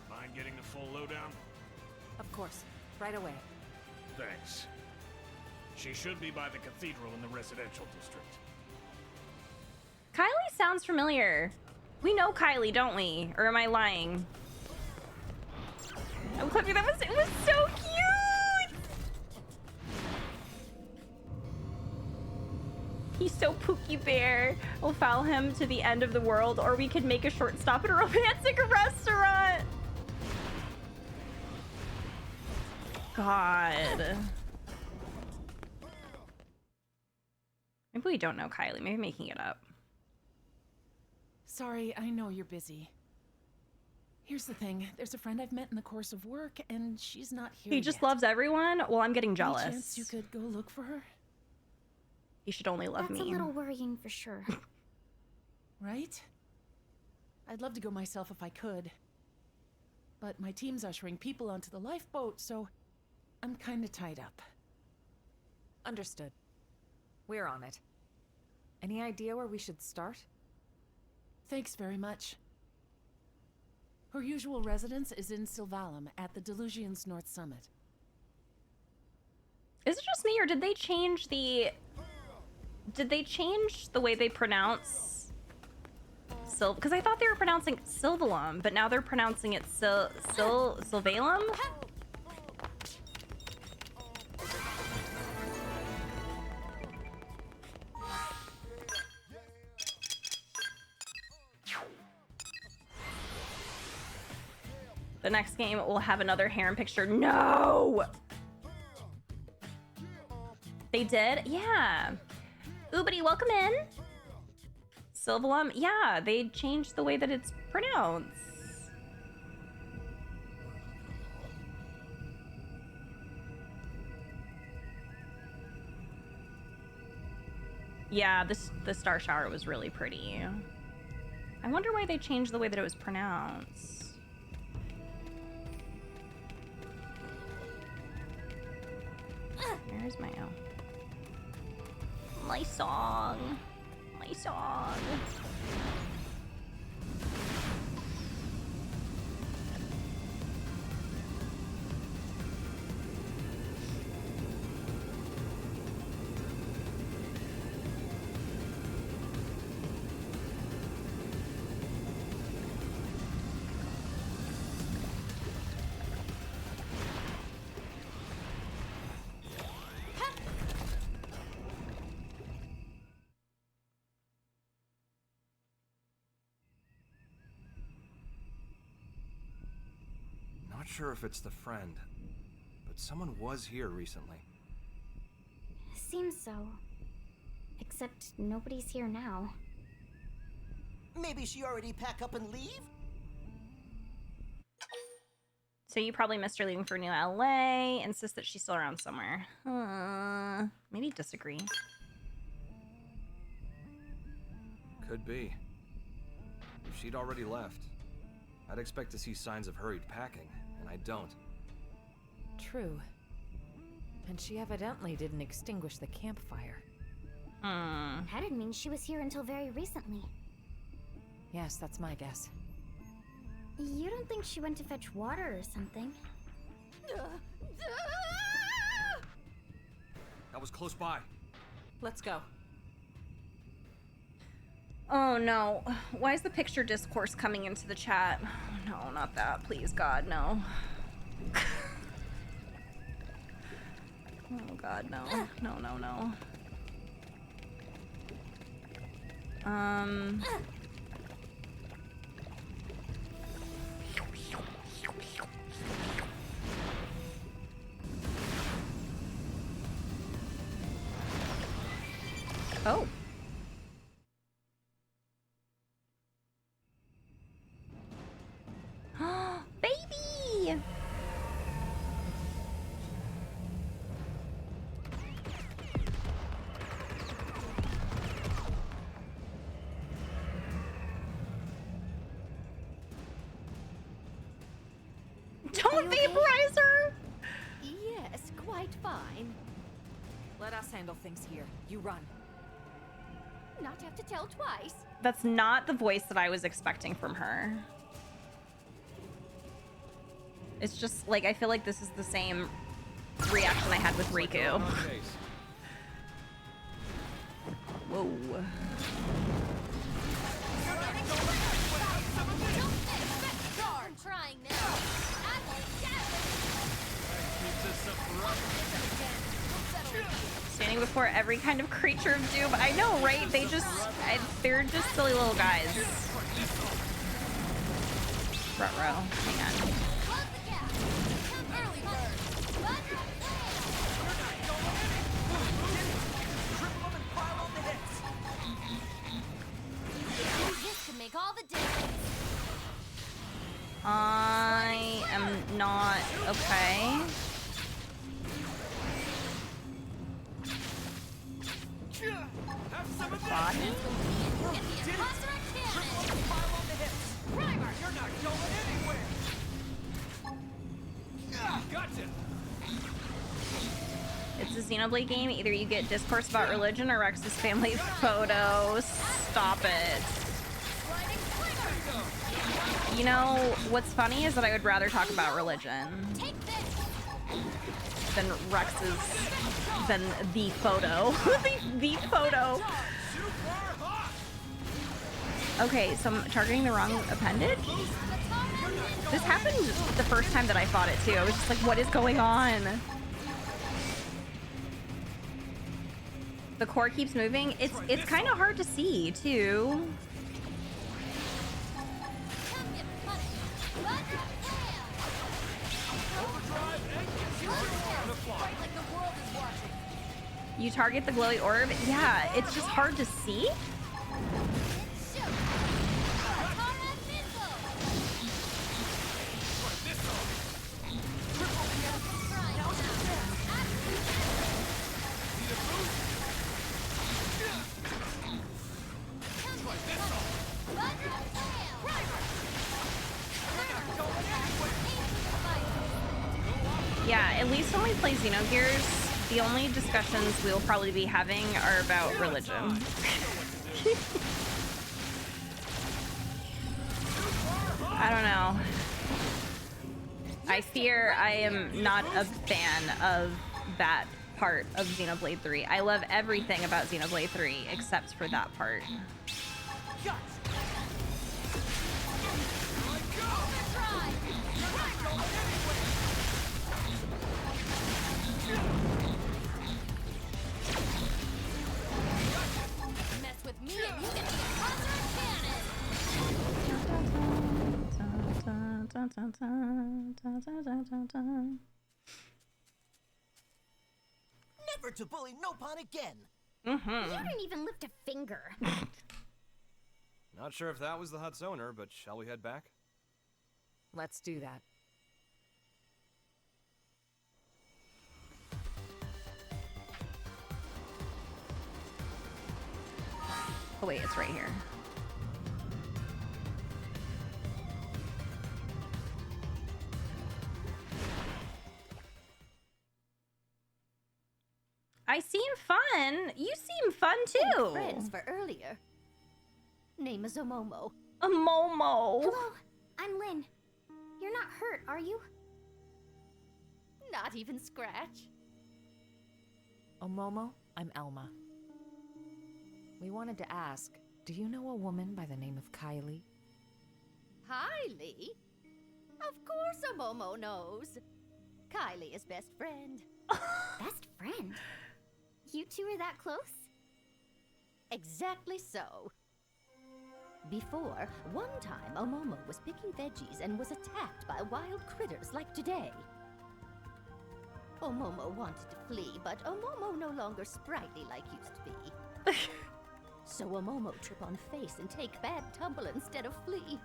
Mind getting the full lowdown? Of course, right away. Thanks. She should be by the cathedral in the residential district. Kylie sounds familiar. We know Kylie, don't we? Or am I lying? Oh, Clippy, it was so cute! He's so Pookie Bear. We'll follow him to the end of the world, or we could make a short stop at a romantic restaurant. God. Maybe we don't know Kylie. Maybe making it up. Sorry, I know you're busy. Here's the thing. There's a friend I've met in the course of work, and she's not here He just yet. loves everyone? Well, I'm getting jealous. Any chance you could go look for her? He should only love That's me. a little worrying for sure. Right? I'd love to go myself if I could. But my team's ushering people onto the lifeboat, so I'm kinda tied up. Understood. We're on it. Any idea where we should start? Thanks very much. Her usual residence is in Sylvalum at the Delusion's North Summit. Is it just me, or did they change the... Did they change the way they pronounce... Because I thought they were pronouncing Sylvalum, but now they're pronouncing it Sylvalum? The next game will have another harem picture. No! They did? Yeah. Oobity, welcome in. Sylvalum. Yeah, they changed the way that it's pronounced. Yeah, the Star Shower was really pretty. I wonder why they changed the way that it was pronounced. Where's my my song? My song. Not sure if it's the friend, but someone was here recently. Seems so. Except nobody's here now. Maybe she already pack up and leave? So you probably missed her leaving for New LA. Insist that she's still around somewhere. Maybe disagree. Could be. If she'd already left, I'd expect to see signs of hurried packing, and I don't. True. And she evidently didn't extinguish the campfire. That'd mean she was here until very recently. Yes, that's my guess. You don't think she went to fetch water or something? That was close by. Let's go. Oh no. Why is the picture discourse coming into the chat? No, not that. Please, God, no. Oh God, no. No, no, no. Oh. Baby! Don't vaporize her! Yes, quite fine. Let us handle things here. You run. Not have to tell twice. That's not the voice that I was expecting from her. It's just, like, I feel like this is the same reaction I had with Riku. Whoa. I'm trying now. I Standing before every kind of creature of doom. I know, right? They're just silly little guys. Front row. Hang on. This could make all the Okay. Have some of Body. You're not going anywhere. Gotcha. It's a Xenoblade game. Either you get discourse about religion or Rex's family photo. Stop it. You know, what's funny is that I would rather talk about religion than Rex's, than the photo. the photo. Okay, so I'm targeting the wrong appendage? This happened the first time that I fought it too. I was just like, what is going on? The core keeps moving. It's kind of hard to see too. You target the glowy orb? Yeah, it's just hard to see. Yeah, at least when we play Xenogears, the only discussions we'll probably be having are about religion. I don't know. I fear I am not a fan of that part of Xenoblade 3. I love everything about Xenoblade 3 except for that part. Mess with me and you get the Conjurer Cannon! Never to bully Nopon again. You didn't even lift a finger. Not sure if that was the hut's owner, but shall we head back? Let's do that. Oh wait, it's right here. I seem fun. You seem fun too. Friends for earlier. Name is Omomo. Omomo. Hello, I'm Lynn. You're not hurt, are you? Not even scratch. Omomo, I'm Elma. We wanted to ask, do you know a woman by the name of Kylie? Kylie? Of course Omomo knows. Kylie is best friend. Best friend? You two are that close? Exactly so. Before, one time Omomo was picking veggies and was attacked by wild critters like today. Omomo wanted to flee, but Omomo no longer sprightly like used to be. So Omomo trip on face and take bad tumble instead of flee.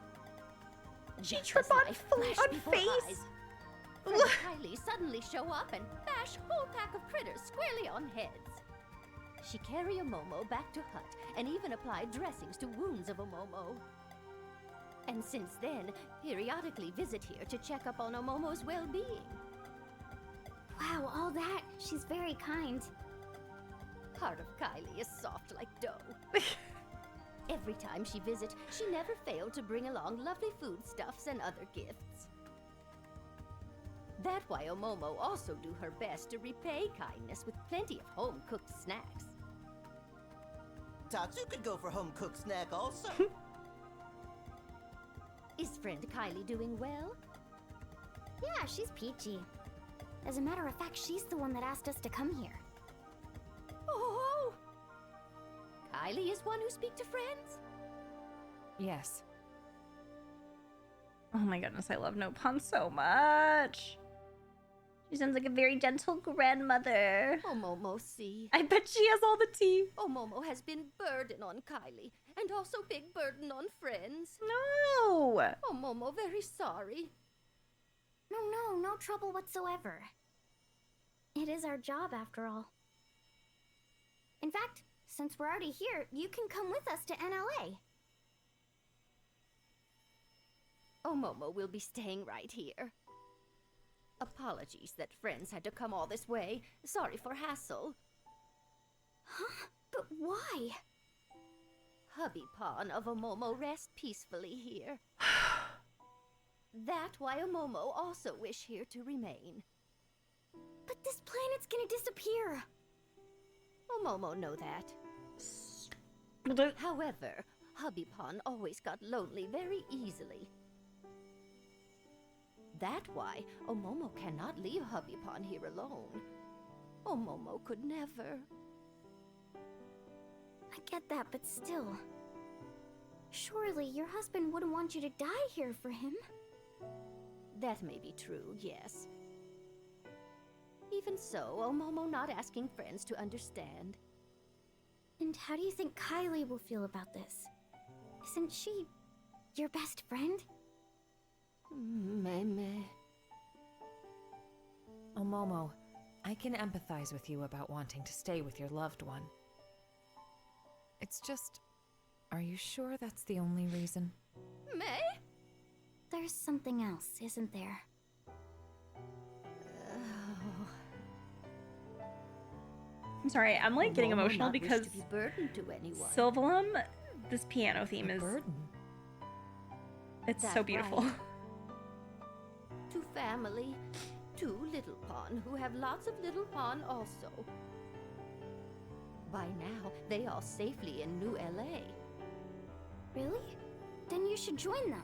She trip on face? Friend Kylie suddenly show up and bash whole pack of critters squarely on heads. She carry Omomo back to hut and even apply dressings to wounds of Omomo. And since then, periodically visit here to check up on Omomo's well-being. Wow, all that. She's very kind. Heart of Kylie is soft like dough. Every time she visits, she never failed to bring along lovely foodstuffs and other gifts. That's why Omomo also do her best to repay kindness with plenty of home-cooked snacks. Tatsu could go for home-cooked snack also. Is friend Kylie doing well? Yeah, she's peachy. As a matter of fact, she's the one that asked us to come here. Oh! Kylie is one who speak to friends? Yes. Oh my goodness, I love Nopon so much. She sounds like a very gentle grandmother. Omomo see. I bet she has all the tea. Omomo has been burden on Kylie, and also big burden on friends. No! Omomo very sorry. No trouble whatsoever. It is our job, after all. In fact, since we're already here, you can come with us to NLA. Omomo will be staying right here. Apologies that friends had to come all this way. Sorry for hassle. Huh? But why? Hubby Pawn of Omomo rest peacefully here. That why Omomo also wish here to remain. But this planet's gonna disappear. Omomo know that. However, Hubby Pawn always got lonely very easily. That why Omomo cannot leave Hubby Pawn here alone. Omomo could never. I get that, but still. Surely your husband wouldn't want you to die here for him. That may be true, yes. Even so, Omomo not asking friends to understand. And how do you think Kylie will feel about this? Isn't she your best friend? Meme. Omomo, I can empathize with you about wanting to stay with your loved one. It's just, are you sure that's the only reason? May? There's something else, isn't there? I'm sorry, I'm like getting emotional because to be burdened to anyone. Sylvalum, this piano theme is it's That so beautiful. right. To family, to Little Pawn, who have lots of Little Pawn also. By now, they are safely in New LA. Really? Then you should join them.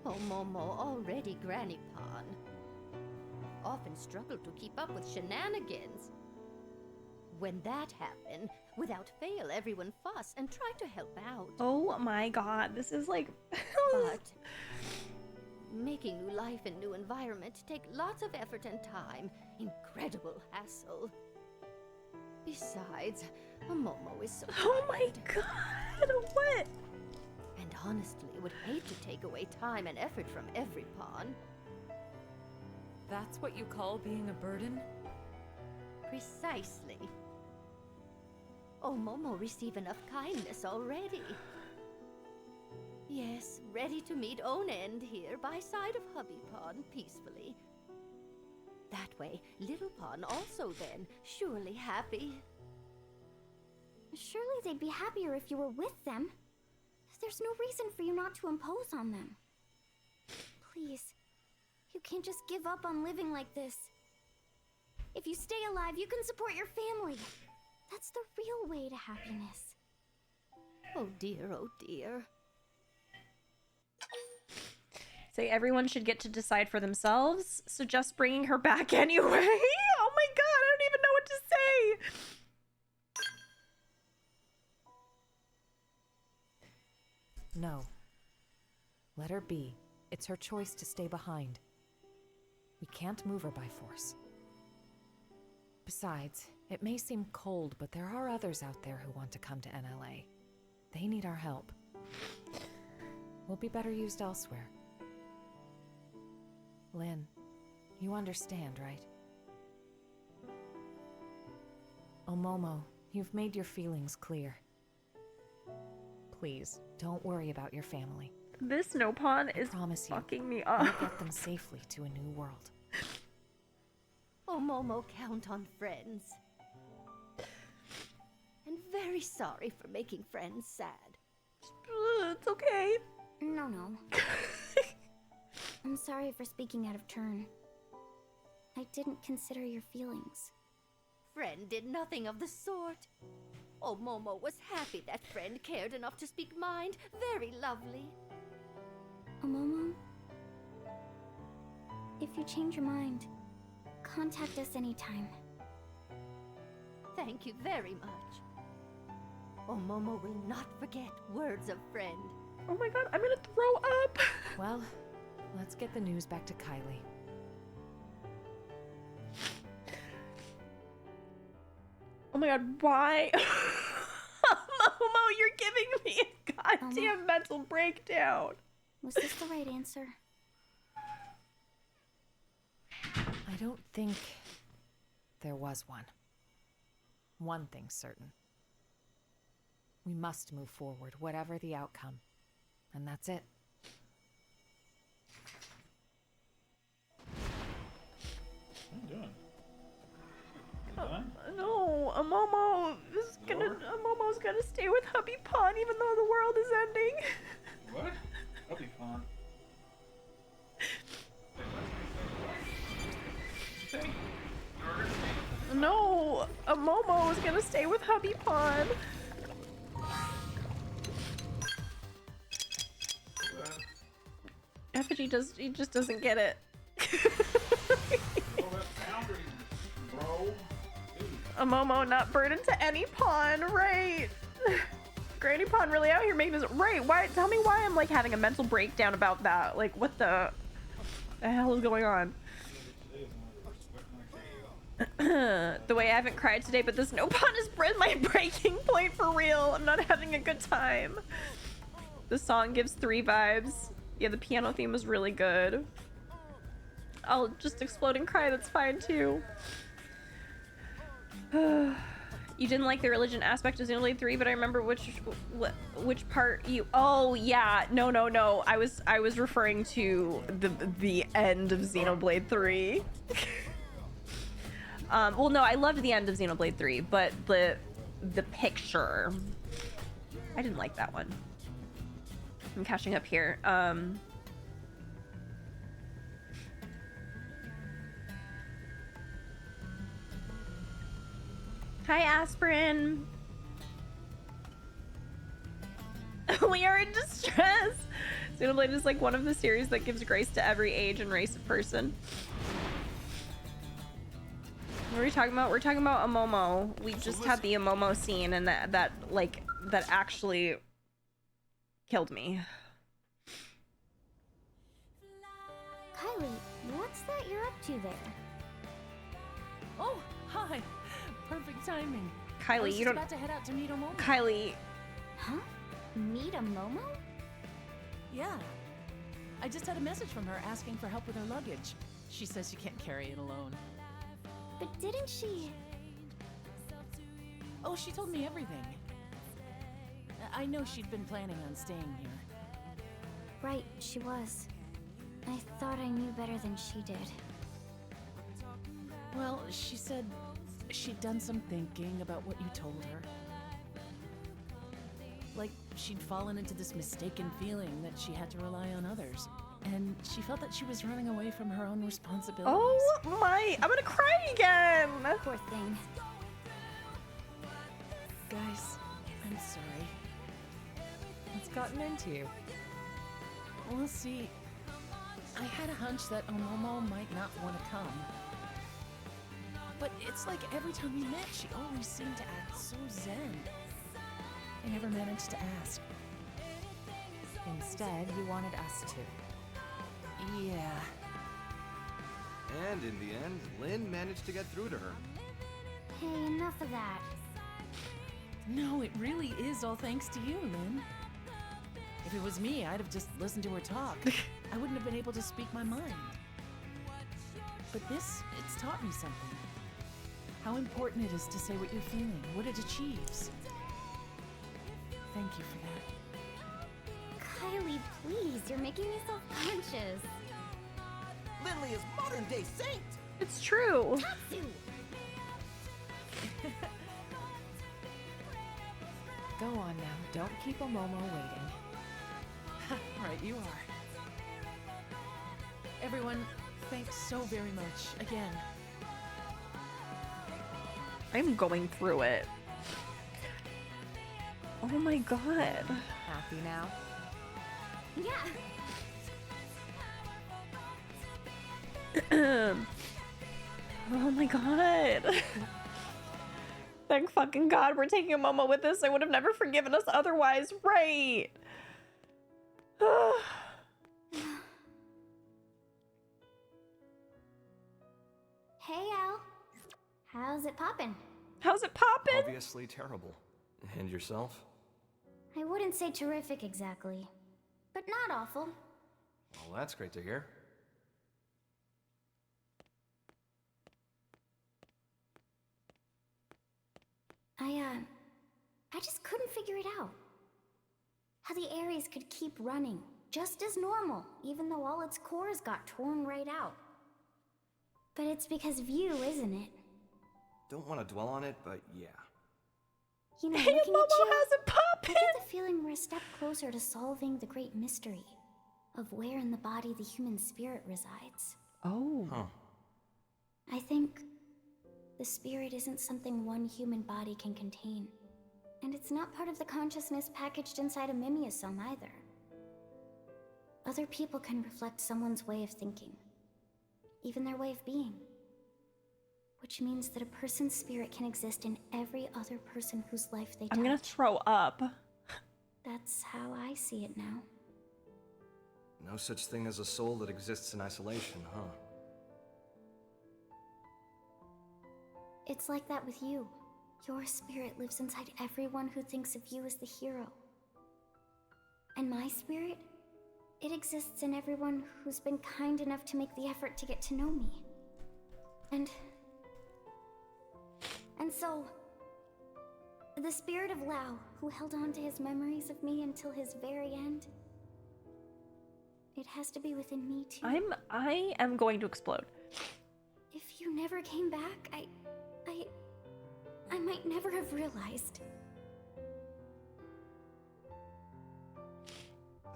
Omomo already Granny Pawn. Often struggle to keep up with shenanigans. When that happened, without fail, everyone fuss and try to help out. Oh my god, this is like But making new life in new environment take lots of effort and time. Incredible hassle. Besides, Omomo is so oh my tired. god, what? And honestly, would hate to take away time and effort from every pawn. That's what you call being a burden? Precisely. Omomo receive enough kindness already. Yes, ready to meet own end here by side of Hubby Pawn peacefully. That way, Little Pawn also then, surely happy. Surely they'd be happier if you were with them. There's no reason for you not to impose on them. Please, you can't just give up on living like this. If you stay alive, you can support your family. That's the real way to happiness. Oh dear, oh dear. Say everyone should get to decide for themselves. Suggest bringing her back anyway. Oh my god, I don't even know what to say. No. Let her be. It's her choice to stay behind. We can't move her by force. Besides, it may seem cold, but there are others out there who want to come to NLA. They need our help. We'll be better used elsewhere. Lynn, you understand, right? Omomo, you've made your feelings clear. Please, don't worry about your family. This Snowpawn is fucking me up. We'll get them safely to a new world. Omomo count on friends. And very sorry for making friends sad. It's okay. No. I'm sorry for speaking out of turn. I didn't consider your feelings. Friend did nothing of the sort. Omomo was happy that friend cared enough to speak mind. Very lovely. Omomo, if you change your mind, contact us anytime. Thank you very much. Omomo will not forget words of friend. Oh my god, I'm gonna throw up. Well, let's get the news back to Kylie. Oh my god, why? Momo, you're giving me a goddamn mental breakdown. Was this the right answer? don't think there was one. One thing's certain. We must move forward, whatever the outcome. And that's it. What are you doing? No, Momo's gonna stay with Hubby Pond even though the world is ending. What? Hubby Pond. No, Momo is gonna stay with Hubby Pond. Effigy just doesn't get it. A Momo not burdened to any pawn, right? Granny Pawn really out here making this right. Why? Tell me why I'm like having a mental breakdown about that. Like, what the hell is going on? The way I haven't cried today, but this no pawn is my breaking point for real. I'm not having a good time. The song gives 3 vibes. Yeah, the piano theme was really good. I'll just explode and cry, that's fine too. You didn't like the religion aspect of Xenoblade 3, but I remember which part you... Oh, yeah. No. I was referring to the end of Xenoblade 3. Well, no, I loved the end of Xenoblade 3, but the picture... I didn't like that one. I'm catching up here. Hi, Aspirin. We are in distress. Xenoblade is like one of the series that gives grace to every age and race of person. What are we talking about? We're talking about Amomo. We just had the Amomo scene, and that actually killed me. Kylie, what's that you're up to there? Oh, hi. Perfect timing. Kylie, you don't... about to head out to meet Momo. Kylie. Huh? Meet a Momo? Yeah. I just had a message from her asking for help with her luggage. She says she can't carry it alone. But didn't she... Oh, she told me everything. I know she'd been planning on staying here. Right, she was. I thought I knew better than she did. Well, she said she'd done some thinking about what you told her. Like, she'd fallen into this mistaken feeling that she had to rely on others. And she felt that she was running away from her own responsibilities. Oh my, I'm gonna cry again! Poor thing. Guys, I'm sorry. What's gotten into you? We'll see. I had a hunch that Omomo might not want to come. But it's like every time we met, she always seemed to act so zen. I never managed to ask. Instead, you wanted us to. Yeah. And in the end, Lynn managed to get through to her. Hey, enough of that. No, it really is all thanks to you, Lynn. If it was me, I'd have just listened to her talk. I wouldn't have been able to speak my mind. But this, it's taught me something. How important it is to say what you're feeling, what it achieves. Thank you for that. Kylie, please, you're making me self-conscious. Lindley is modern-day saint! It's true. Tatsu! Go on now. Don't keep Momo waiting. Right, you are. Everyone, thanks so very much, again. I'm going through it. Oh my god. Happy now? Yeah. Oh my god. Thank fucking god we're taking a Momo with us. I would have never forgiven us otherwise. Right. Hey, Al. How's it poppin'? How's it poppin'? Obviously terrible. And yourself? I wouldn't say terrific exactly, but not awful. Well, that's great to hear. I just couldn't figure it out. How the Ares could keep running, just as normal, even though all its cores got torn right out. But it's because of you, isn't it? Don't want to dwell on it, but yeah. You know, Hey, looking Momo at you, has a puppet! I get the feeling we're a step closer to solving the great mystery of where in the body the human spirit resides. Oh. Huh. I think the spirit isn't something one human body can contain. And it's not part of the consciousness packaged inside a mimeosome either. Other people can reflect someone's way of thinking, even their way of being. Which means that a person's spirit can exist in every other person whose life they touch. I'm gonna throw up. That's how I see it now. No such thing as a soul that exists in isolation, huh? It's like that with you. Your spirit lives inside everyone who thinks of you as the hero. And my spirit? It exists in everyone who's been kind enough to make the effort to get to know me. And so, the spirit of Lao, who held on to his memories of me until his very end, it has to be within me too. I am going to explode. If you never came back, I might never have realized.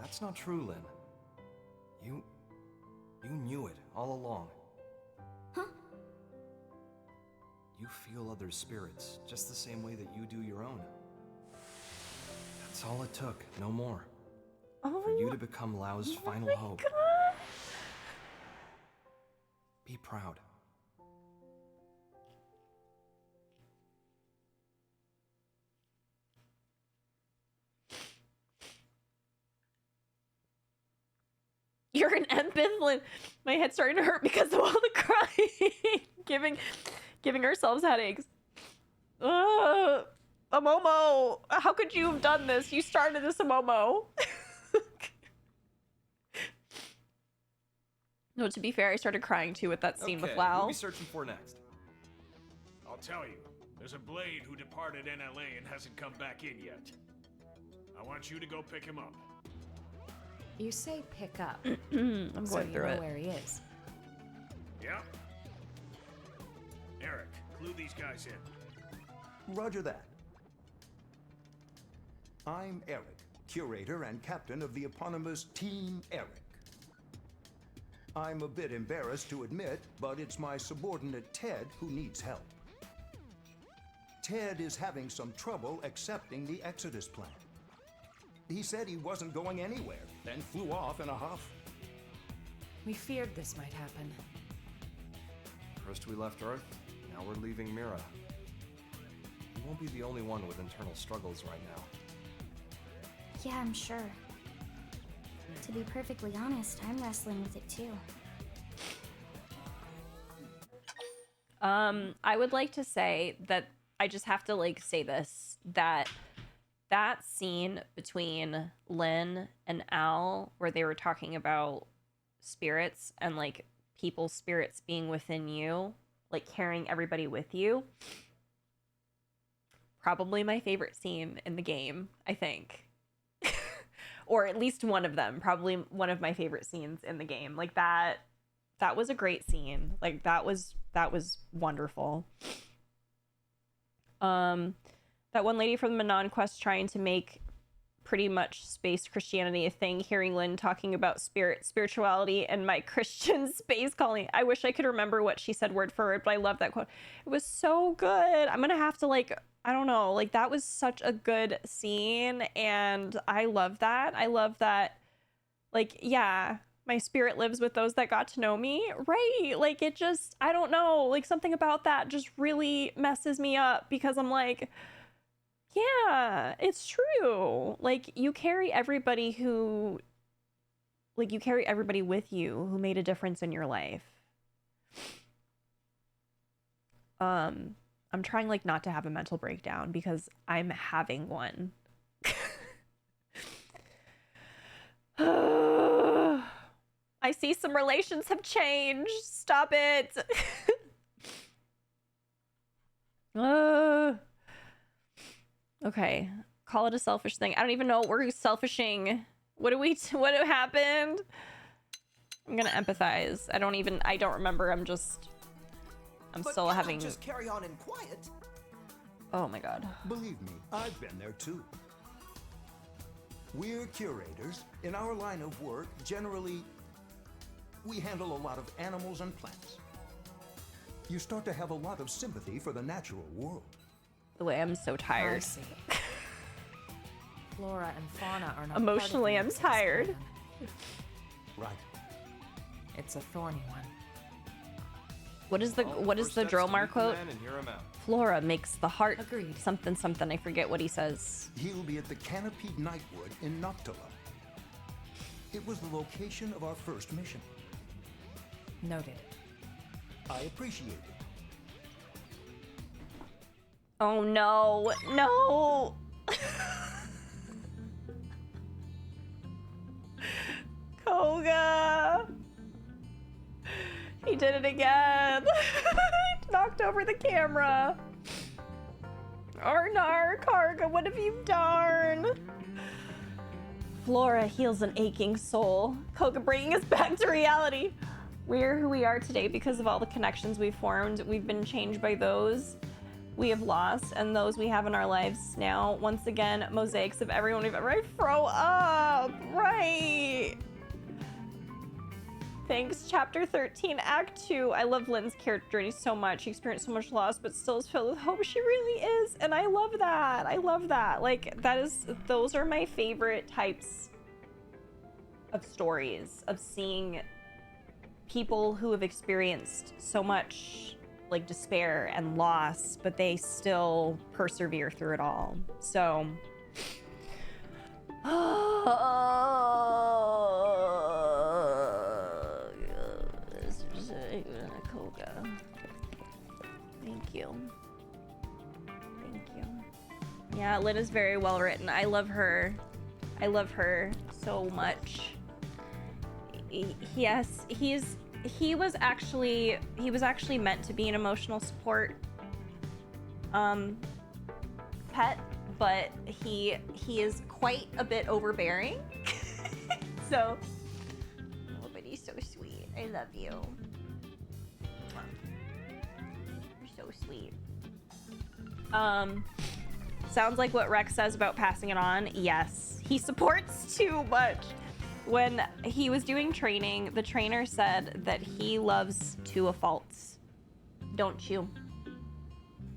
That's not true, Lynn. You knew it all along. Huh? You feel other spirits, just the same way that you do your own. That's all it took, no more. Oh, for you to become Lao's final hope. God. Be proud. You're an empath, Lynn. My head's starting to hurt because of all the crying. giving ourselves headaches. Momo, how could you have done this? You started this, Momo. No, to be fair, I started crying too with that scene with Lao. What are we searching for next? I'll tell you. There's a Blade who departed NLA and hasn't come back in yet. I want you to go pick him up. You say pick up. I'm so going you through know it. where he is. Yeah? Eric, clue these guys in. Roger that. I'm Eric, curator and captain of the eponymous Team Eric. I'm a bit embarrassed to admit, but it's my subordinate Ted who needs help. Ted is having some trouble accepting the Exodus plan. He said he wasn't going anywhere, then flew off in a huff. We feared this might happen. First we left Earth, now we're leaving Mira. You won't be the only one with internal struggles right now. Yeah, I'm sure. To be perfectly honest, I'm wrestling with it too. I would like to say that I just have to say this, that scene between Lynn and Al where they were talking about spirits and people's spirits being within you, carrying everybody with you, probably my favorite scene in the game, I think. Or at least one of them, probably one of my favorite scenes in the game. That was a great scene. That was wonderful. That one lady from the Manon quest trying to make pretty much space Christianity a thing, hearing Lynn talking about spirituality and my Christian space calling. I wish I could remember what she said word for word, but I love that quote. It was so good. I'm gonna have to I don't know, that was such a good scene, and I love that. I love that, yeah, my spirit lives with those that got to know me, right? It just, I don't know, something about that just really messes me up, because I'm yeah, it's true. You carry everybody who, you carry everybody with you who made a difference in your life. I'm trying not to have a mental breakdown because I'm having one. I see some relations have changed. Stop it. Okay. Call it a selfish thing. I don't even know what we're selfishing. What happened? I'm gonna empathize. I don't remember. I'm still having. Just carry on in quiet. Oh my god. Believe me, I've been there too. We're curators. In our line of work, generally, we handle a lot of animals and plants. You start to have a lot of sympathy for the natural world. The way I'm so tired. I see. Flora and fauna are not Emotionally, part I'm of the tired. plan. Right. It's a thorny one. What is the Dromar quote? And hear him out. Flora makes the heart something something. I forget what he says. He'll be at the Canopied Nightwood in Noctula. It was the location of our first mission. Noted. I appreciate it. Oh no, no. Koga. He did it again. Knocked over the camera. Arnar, Karga, what have you done? Flora heals an aching soul. Koga bringing us back to reality. We're who we are today because of all the connections we've formed. We've been changed by those we have lost and those we have in our lives now. Once again, mosaics of everyone we've ever. I throw up, right? Thanks, Chapter 13, Act 2. I love Lynn's character journey so much. She experienced so much loss, but still is filled with hope. She really is, and I love that. I love that. Like, those are my favorite types of stories, of seeing people who have experienced so much, like, despair and loss, but they still persevere through it all. So... Koga. Thank you. Thank you. Yeah, Lynn is very well written. I love her. I love her so much. Yes, he was actually meant to be an emotional support pet, but he is quite a bit overbearing. So, oh, but he's so sweet. I love you. You're so sweet. Sounds like what Rex says about passing it on. Yes, he supports too much. When he was doing training, the trainer said that he loves to a fault. Don't you?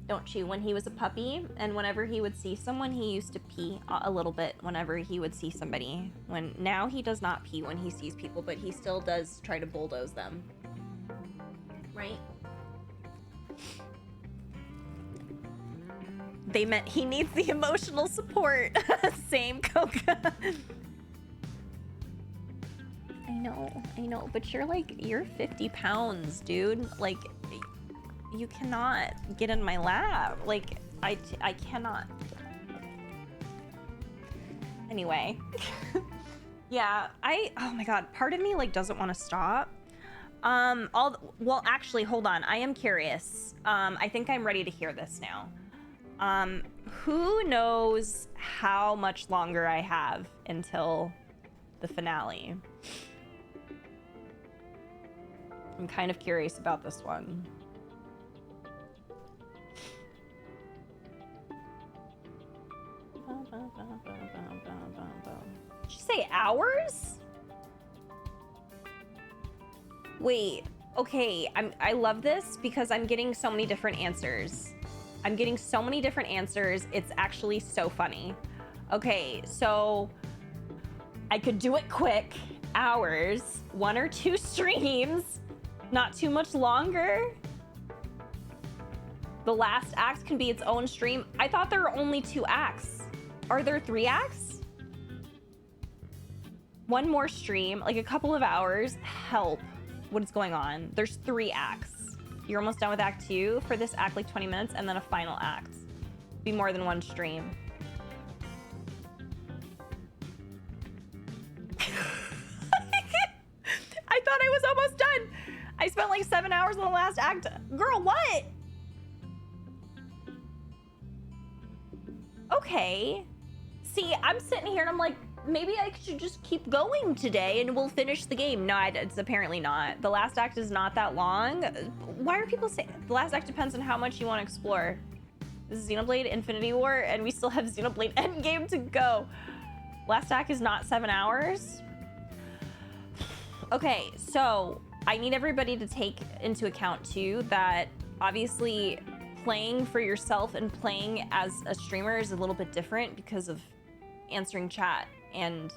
Don't you? When he was a puppy, and whenever he would see someone, he used to pee a little bit whenever he would see somebody. Now he does not pee when he sees people, but he still does try to bulldoze them. Right? They meant he needs the emotional support. Same, Koga. I know, but you're 50 pounds, dude. Like, you cannot get in my lap. Like, I cannot. Anyway. Yeah, oh my god, part of me, like, doesn't want to stop. Well, actually, hold on. I am curious. I think I'm ready to hear this now. Who knows how much longer I have until the finale? I'm kind of curious about this one. Did you say hours? Wait, okay, I love this because I'm getting so many different answers. It's actually so funny. Okay, so I could do it quick, hours, 1 or 2 streams, not too much longer. The last act can be its own stream. I thought there were only 2 acts. Are there 3 acts? 1 more stream, like a couple of hours. Help. What is going on? There's 3 acts. You're almost done with act 2. For this act, like 20 minutes, and then a final act. Be more than 1 stream. I thought I was almost done. I spent like 7 hours in the last act. Girl, what? Okay. See, I'm sitting here and I'm like, maybe I should just keep going today and we'll finish the game. No, it's apparently not. The last act is not that long. Why are people saying the last act depends on how much you want to explore? This is Xenoblade Infinity War and we still have Xenoblade Endgame to go. Last act is not 7 hours. Okay, so I need everybody to take into account too that obviously playing for yourself and playing as a streamer is a little bit different because of answering chat and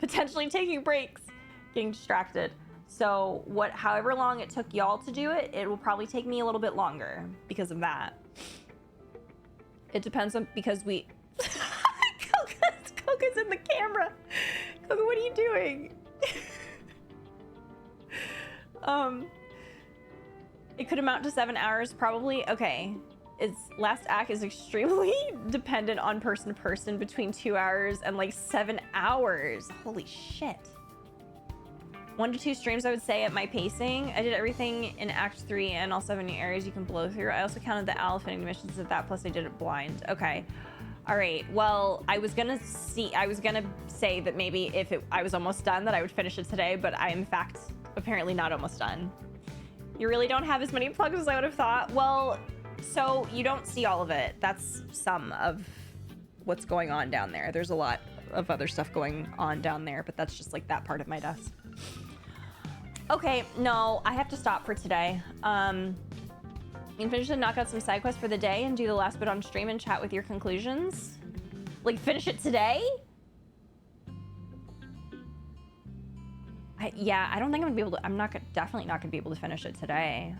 potentially taking breaks, getting distracted. So however long it took y'all to do it, it will probably take me a little bit longer because of that. It depends on, because we, Coco's in the camera. Coco, what are you doing? It could amount to 7 hours, probably. Okay. Its last act is extremely dependent on person to person, between 2 hours and like 7 hours. Holy shit. 1 to 2 streams, I would say, at my pacing. I did everything in Act 3 and also have any areas you can blow through. I also counted the elephant missions of that, plus I did it blind. Okay. All right. Well, I was gonna say that maybe if I was almost done, that I would finish it today, but I am in fact apparently not almost done. You really don't have as many plugs as I would have thought. Well, so you don't see all of it. That's some of what's going on down there. There's a lot of other stuff going on down there, but that's just like that part of my desk. Okay, no, I have to stop for today. You can finish and knock out some side quests for the day and do the last bit on stream and chat with your conclusions. Like, finish it today? Yeah, I don't think I'm gonna be able to. I'm definitely not gonna be able to finish it today.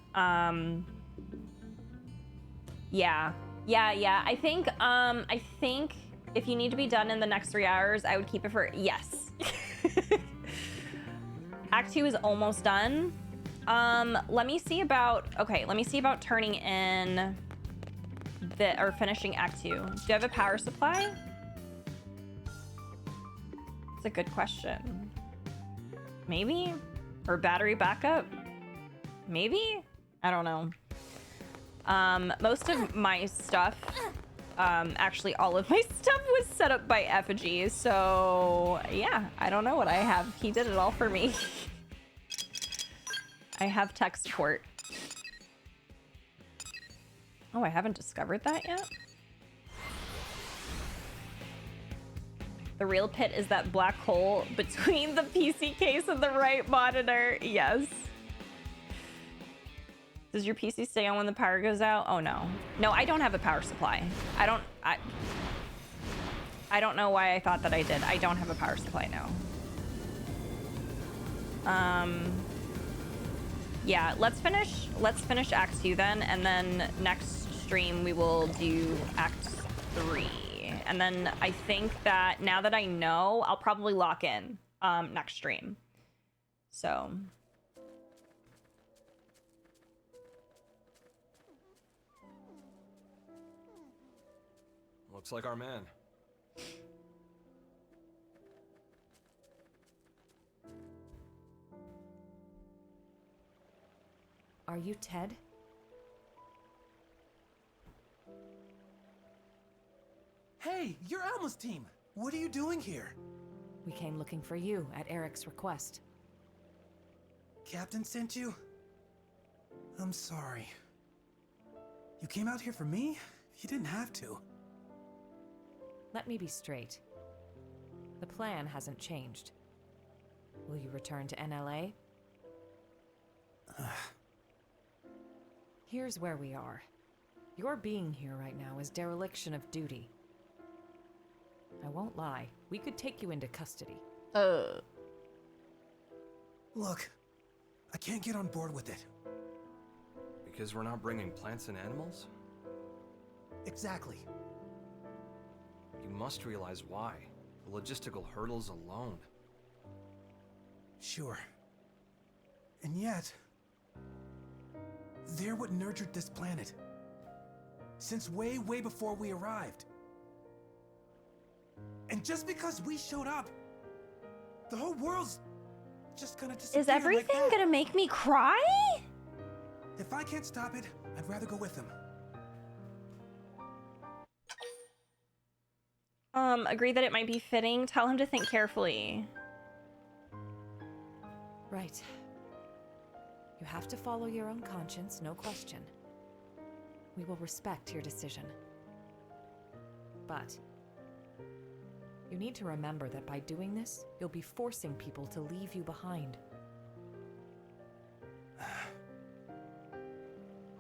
Yeah. I think if you need to be done in the next 3 hours, I would keep it for, yes. Act 2 is almost done. Let me see about turning in or finishing Act 2. Do you have a power supply? It's a good question. Maybe? Or battery backup? Maybe? I don't know. Most of my stuff, actually all of my stuff was set up by Effigy, so yeah, I don't know what I have. He did it all for me. I have tech support. Oh, I haven't discovered that yet? The real pit is that black hole between the PC case and the right monitor. Yes. Does your PC stay on when the power goes out? Oh no. No, I don't have a power supply. I don't know why I thought that I did. I don't have a power supply now. Yeah, let's finish Act 2 then, and then next stream we will do Act 3. And then I think that now that I know, I'll probably lock in next stream. So looks like our man. Are you Ted? Hey, you're Alma's team. What are you doing here? We came looking for you at Eric's request. Captain sent you? I'm sorry. You came out here for me? You didn't have to. Let me be straight. The plan hasn't changed. Will you return to NLA? Here's where we are. Your being here right now is dereliction of duty. I won't lie, we could take you into custody. Look, I can't get on board with it. Because we're not bringing plants and animals? Exactly. You must realize why. The logistical hurdles alone. Sure. And yet, they're what nurtured this planet. Since way before we arrived. And just because we showed up, the whole world's just gonna disappear. Is everything like gonna make me cry? If I can't stop it, I'd rather go with them. Agree that it might be fitting. Tell him to think carefully. Right. You have to follow your own conscience, no question. We will respect your decision. But you need to remember that by doing this, you'll be forcing people to leave you behind.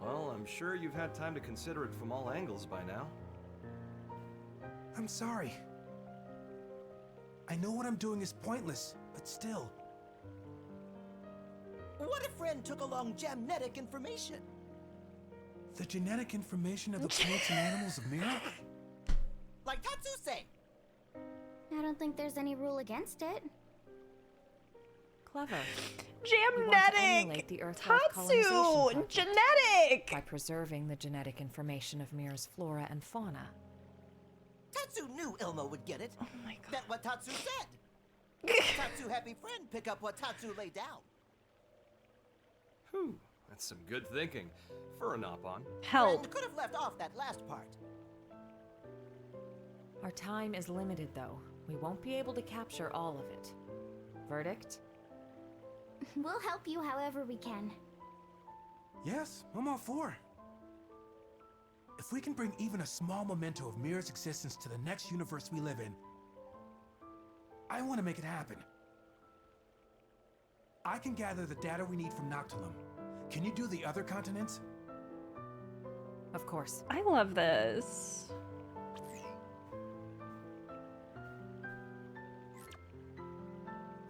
Well, I'm sure you've had time to consider it from all angles by now. I'm sorry. I know what I'm doing is pointless, but still. What if Ren took along genetic information? The genetic information of the plants and animals of Mira? Like Tatsuse! I don't think there's any rule against it. Clever. Genetic! The Earth Tatsu! Genetic! By preserving the genetic information of Mira's flora and fauna. Tatsu knew Ilmo would get it. Oh my god. That's what Tatsu said. Tatsu happy friend pick up what Tatsu laid down. Whew, that's some good thinking for a Nopon. Help. Friend could have left off that last part. Our time is limited, though. We won't be able to capture all of it. Verdict? We'll help you however we can. Yes, I'm all for. If we can bring even a small memento of Mira's existence to the next universe we live in, I want to make it happen. I can gather the data we need from Noctilum. Can you do the other continents? Of course. I love this.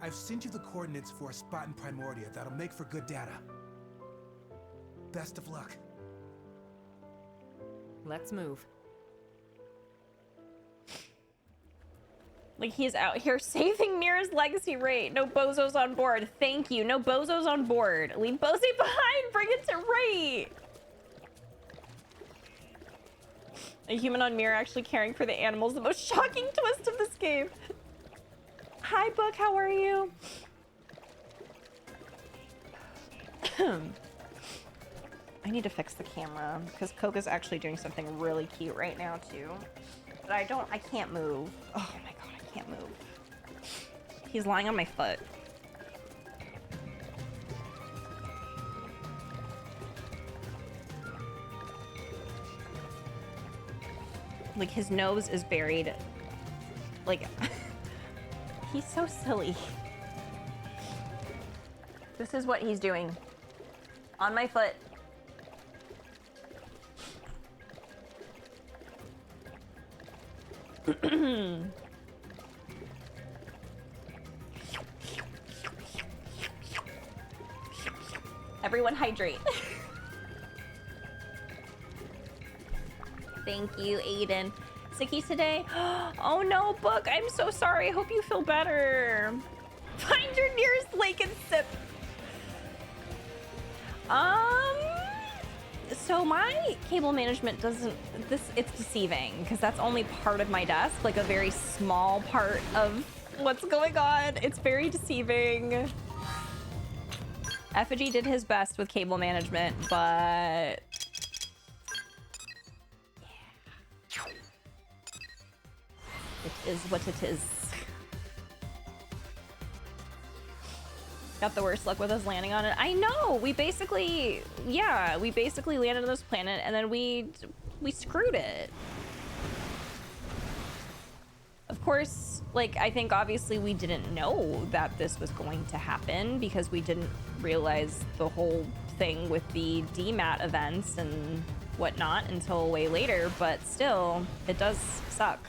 I've sent you the coordinates for a spot in Primordia that'll make for good data. Best of luck. Let's move. Like, he's out here saving Mira's legacy rate. No bozos on board. Thank you. No bozos on board. Leave Bose behind. Bring it to rate. A human on Mira actually caring for the animals. The most shocking twist of this game. Hi, Book. How are you? I need to fix the camera because Koga's actually doing something really cute right now, too. But I can't move. Oh my god, I can't move. He's lying on my foot. Like, his nose is buried. Like, he's so silly. This is what he's doing. On my foot. Everyone hydrate. Thank you, Aiden. Sicky today? Oh no, Book, I'm so sorry. I hope you feel better. Find your nearest lake and sip. So my cable management doesn't, it's deceiving because that's only part of my desk, like a very small part of what's going on. It's very deceiving. Effigy did his best with cable management, but yeah. It is what it is. Got the worst luck with us landing on it. I know, we basically landed on this planet and then we screwed it. Of course, like, I think obviously we didn't know that this was going to happen because we didn't realize the whole thing with the DMAT events and whatnot until way later, but still, it does suck.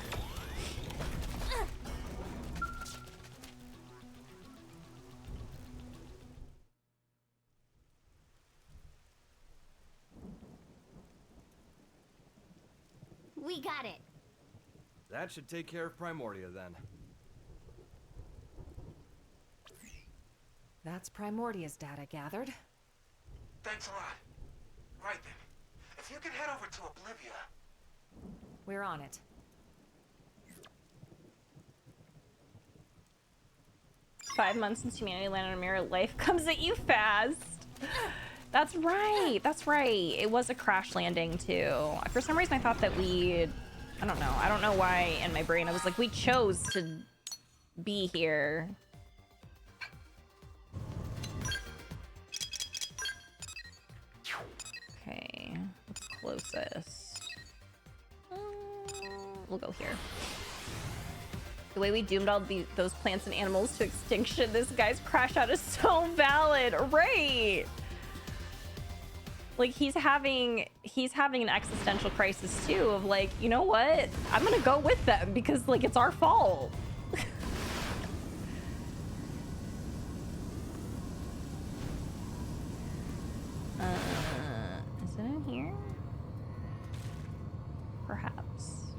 We got it. That should take care of Primordia then. That's Primordia's data gathered. Thanks a lot. Right then. If you could head over to Oblivia. We're on it. "5 months since humanity landed on Mira, life comes at you fast." That's right. That's right. It was a crash landing too. For some reason, I thought that we I don't know. I don't know why in my brain I was like, we chose to be here. Okay, what's closest? We'll go here. The way we doomed all those plants and animals to extinction, this guy's crash out is so valid, right? Like he's having an existential crisis too of like, you know what? I'm gonna go with them because like it's our fault. Is it in here? Perhaps.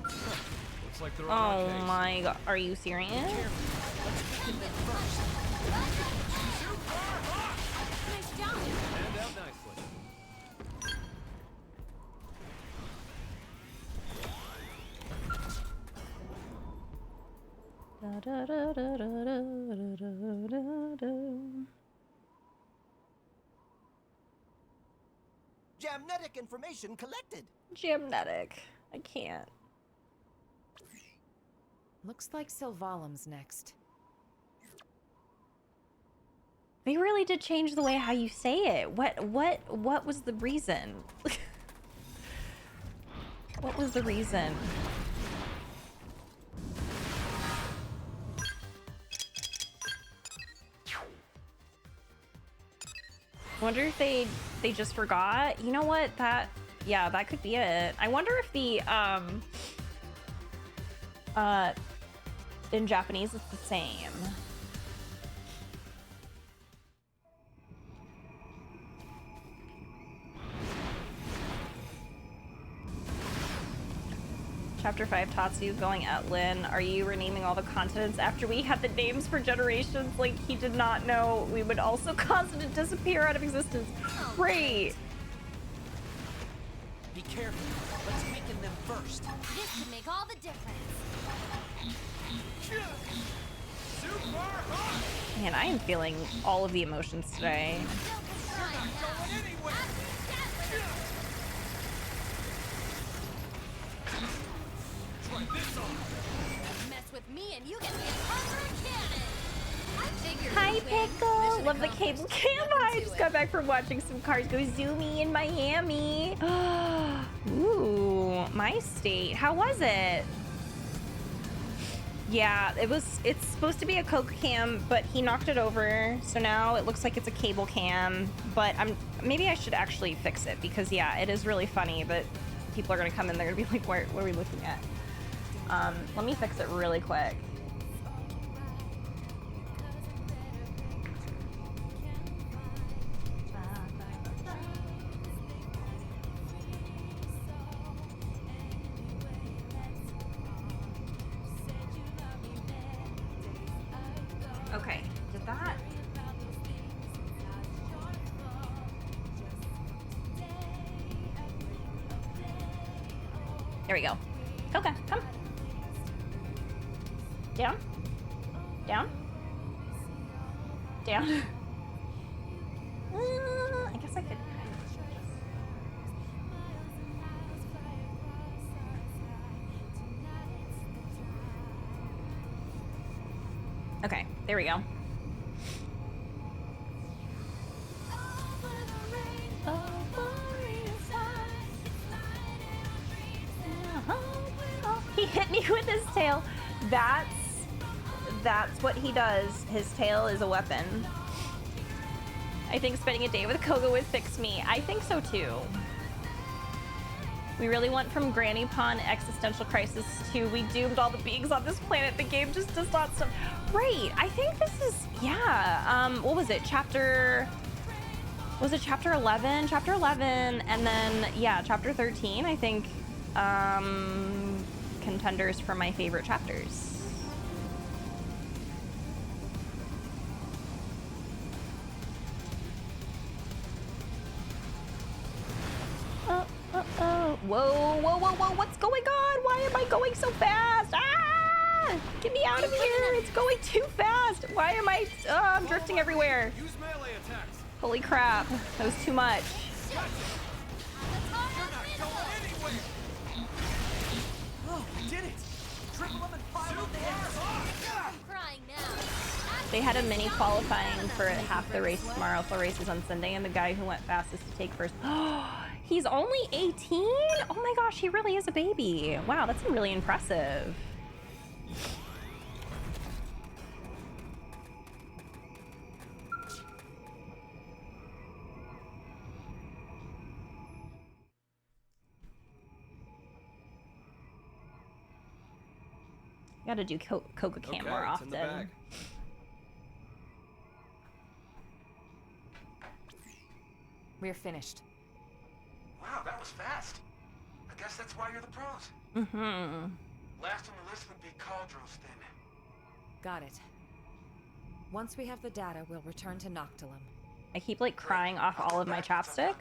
Looks like they're on our Oh case. my god, are you serious? Stand out nicely. Jamnetic information collected. Jamnetic. I can't. Looks like Sylvalim's next. They really did change the way how you say it. What was the reason? What was the reason? I wonder if they just forgot. You know what? Yeah, that could be it. I wonder if the in Japanese it's the same. Chapter 5, Tatsu going at Lin. Are you renaming all the continents after we had the names for generations? Like, he did not know we would also cause it to disappear out of existence. Great. Be careful. Let's weaken them first. This could make all the difference. Man, I am feeling all of the emotions today. Mess with me and you get hit under a cannon. I figured Hi, you'd win. Pickle. Mission Love the accomplished. cable cam. I just got back from watching some cars go zoomy in Miami. Ooh, my state. How was it? Yeah, it's supposed to be a Coke cam, but he knocked it over. So now it looks like it's a cable cam, but maybe I should actually fix it because yeah, it is really funny, but people are gonna come in, they're gonna be like, what are we looking at? Let me fix it really quick. Okay, did that? There we go. Okay, come. Down. Down. Down. I guess I could. Okay, there we go. He hit me with his tail. That's what he does. His tail is a weapon. I think spending a day with Koga would fix me. I think so too. We really went from Granny Pond existential crisis to we doomed all the beings on this planet. The game just does not stop. Right. I think this is, yeah. What was it? Was it chapter 11? Chapter 11 and then, yeah, chapter 13, I think, contenders for my favorite chapters. Whoa, whoa, whoa, whoa, what's going on? Why am I going so fast? Ah! Get me out of here! It's going too fast! Why am I I'm drifting everywhere? Use melee attacks. Holy crap. That was too much. Oh, we did it! Triple them and pile them there! Crying now. They had a mini qualifying for half the race tomorrow, full races on Sunday, and the guy who went fastest to take first. He's only 18? Oh my gosh, he really is a baby. Wow, that's really impressive. Gotta do Coca Can more it's in the often. bag. We're finished. Wow, that was fast. I guess that's why you're the pros. Mm-hmm. Last on the list would be Caldros then. Got it. Once we have the data, we'll return to Noctilum. I keep like crying off all of my chapstick.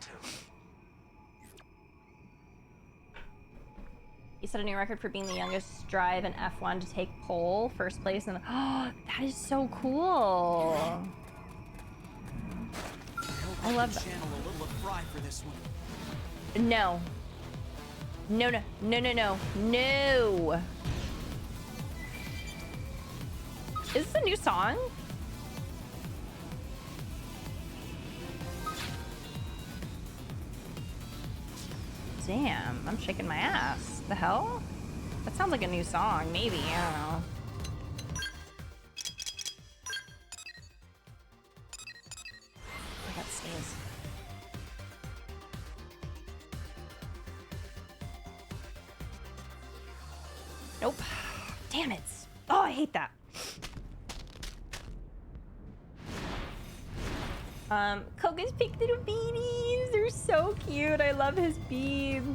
He set a new record for being the youngest drive in F1 to take pole, first place, and oh, that is so cool. I love that. Channel a little of Fry for this one. No. No, no, no, no, no, no. Is this a new song? Damn, I'm shaking my ass. The hell? That sounds like a new song, maybe, I don't know. I got sneeze. Nope. Damn it. Oh, I hate that. Koga's pink little beanies. They're so cute. I love his beads.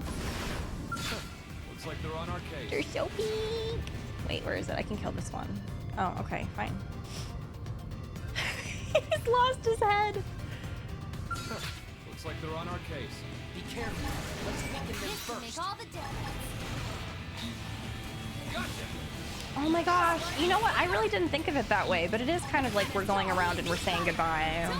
Looks like they're on our case. They're so pink. Wait, where is it? I can kill this one. Oh, okay, fine. He's lost his head. Looks like they're on our case. Be careful. Let's weaken them This can first. make all the difference. Oh my gosh. You know what? I really didn't think of it that way, but it is kind of like we're going around and we're saying goodbye. No.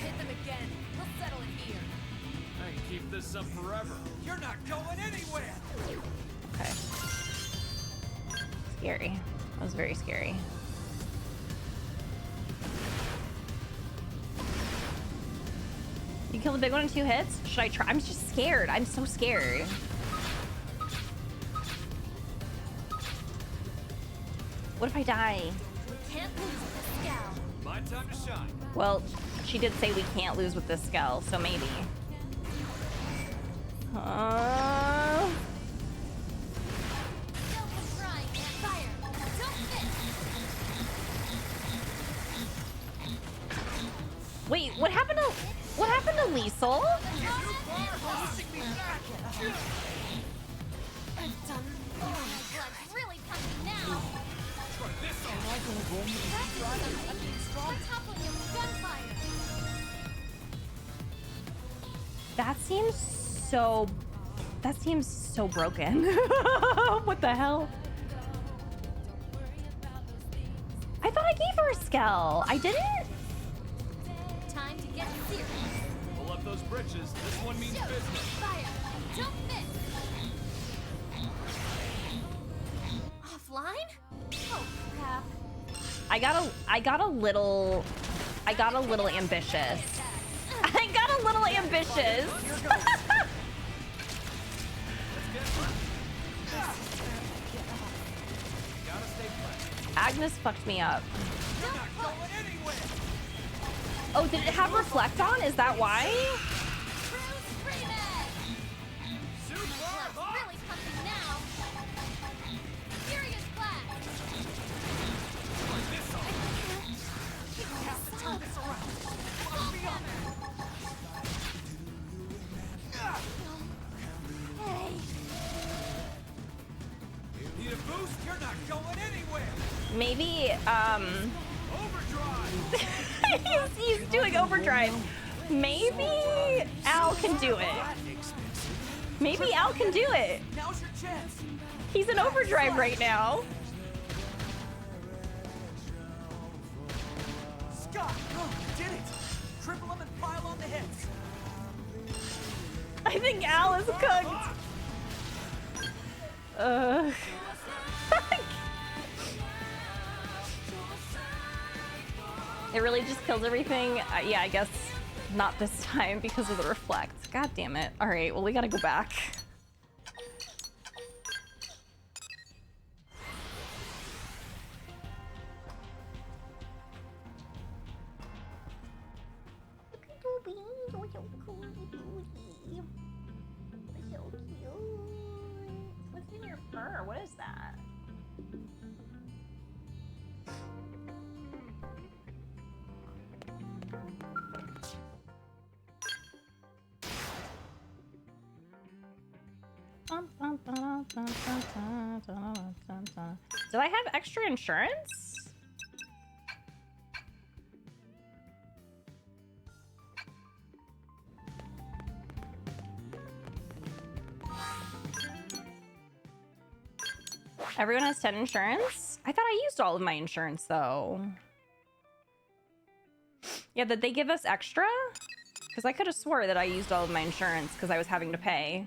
Hit them again. We'll settle it here. I can keep this up forever. You're not going anywhere. Okay. Scary. That was very scary. You kill the big one in 2 hits? Should I try? I'm just scared. I'm so scared. What if I die? We can't lose this gal. My time to shine. Well, she did say we can't lose with this skull, so maybe. Wait, what happened to Liesel? Really pumping now. What's happening with gunfire? That seems so broken. What the hell? I thought I gave her a skull. I didn't? Time to get serious. Pull up those britches. This one means Shoot. business. Fire. Don't miss. Offline? Oh crap. I got a little ambitious. I got a little ambitious. Agnes fucked me up. Oh, did it have reflect on? Is that why? Really pumping now. Furious blast. Hey. You need a boost? You're not going anywhere. Maybe, Overdrive. he's doing overdrive. Maybe Al can do it. Maybe Al can do it. Now's your chance. He's in overdrive right now. Scott, you did it. Triple them and pile on the hits. I think Al is cooked. It really just kills everything. Yeah, I guess not this time because of the reflect. God damn it. All right, well, we gotta go back. What's in your fur? What is that? Do I have extra insurance? Everyone has 10 insurance? I thought I used all of my insurance though. Yeah, did they give us extra? Because I could have swore that I used all of my insurance because I was having to pay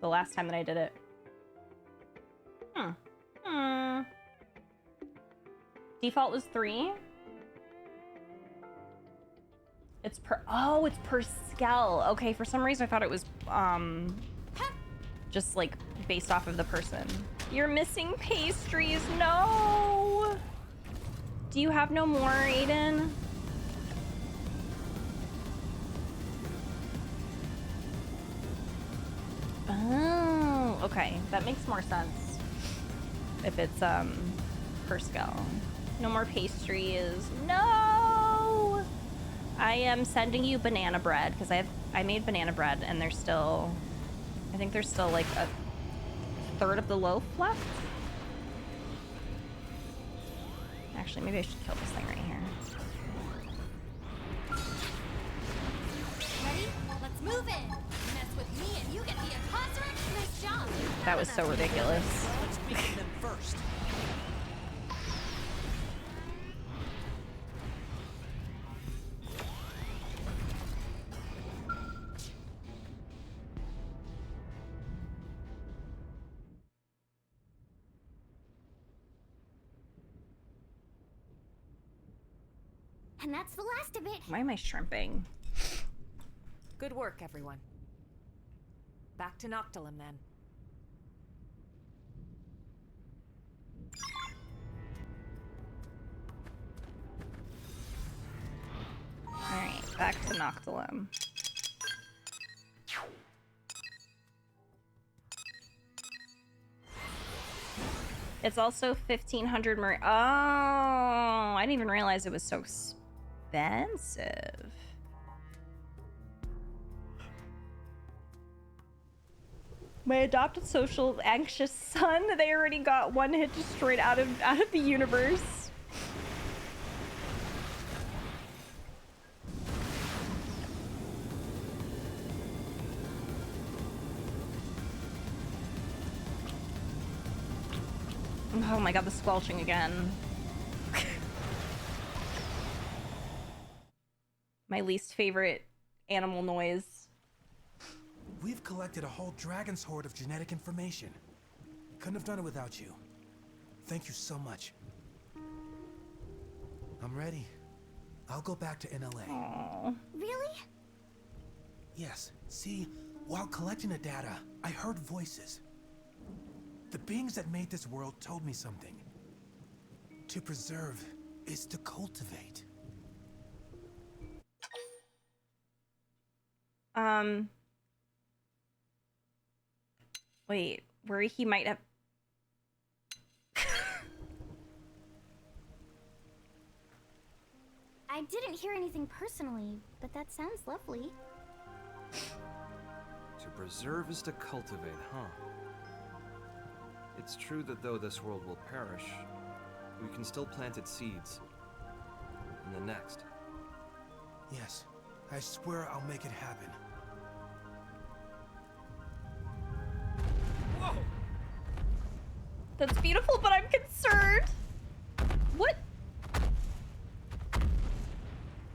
the last time that I did it. Default was 3. It's per, oh, it's per scale. Okay, for some reason I thought it was just like based off of the person. You're missing pastries, no! Do you have no more, Aiden? Oh, okay, that makes more sense. If it's per scale. No more pastries, no! I am sending you banana bread because I made banana bread and there's still, I think there's still like a third of the loaf left. Actually, maybe I should kill this thing right here. Ready? Let's move in. Mess with me and you get the imposter. Nice job. That was so ridiculous. Let's beat them first. And that's the last of it. Why am I shrimping? Good work, everyone. Back to Noctilum, then. Alright, back to Noctilum. It's also 1,500 Oh, I didn't even realize it was so expensive. My adopted social anxious son, they already got one hit destroyed out of the universe. Oh my god, the squelching again. My least favorite animal noise. We've collected a whole dragon's hoard of genetic information. Couldn't have done it without you. Thank you so much. I'm ready. I'll go back to NLA. Aww. Really? Yes. See, while collecting the data, I heard voices. The beings that made this world told me something. To preserve is to cultivate. Wait, where he might have... I didn't hear anything personally, but that sounds lovely. To preserve is to cultivate, huh? It's true that though this world will perish, we can still plant its seeds. In the next. Yes, I swear I'll make it happen. That's beautiful, but I'm concerned. What?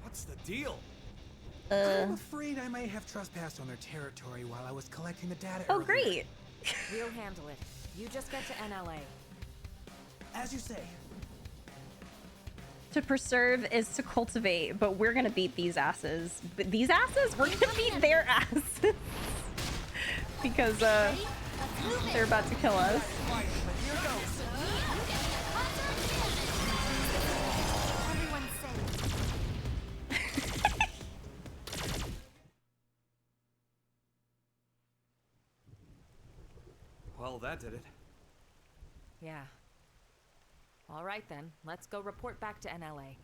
What's the deal? Uh. I'm afraid I may have trespassed on their territory while I was collecting the data Oh, earlier. great. We'll handle it. You just get to NLA. As you say. To preserve is to cultivate, but we're gonna beat these asses. But these asses? We're gonna beat their asses. Because, they're about to kill us. Everyone's safe. Well, that did it. Yeah. All right then, let's go report back to NLA.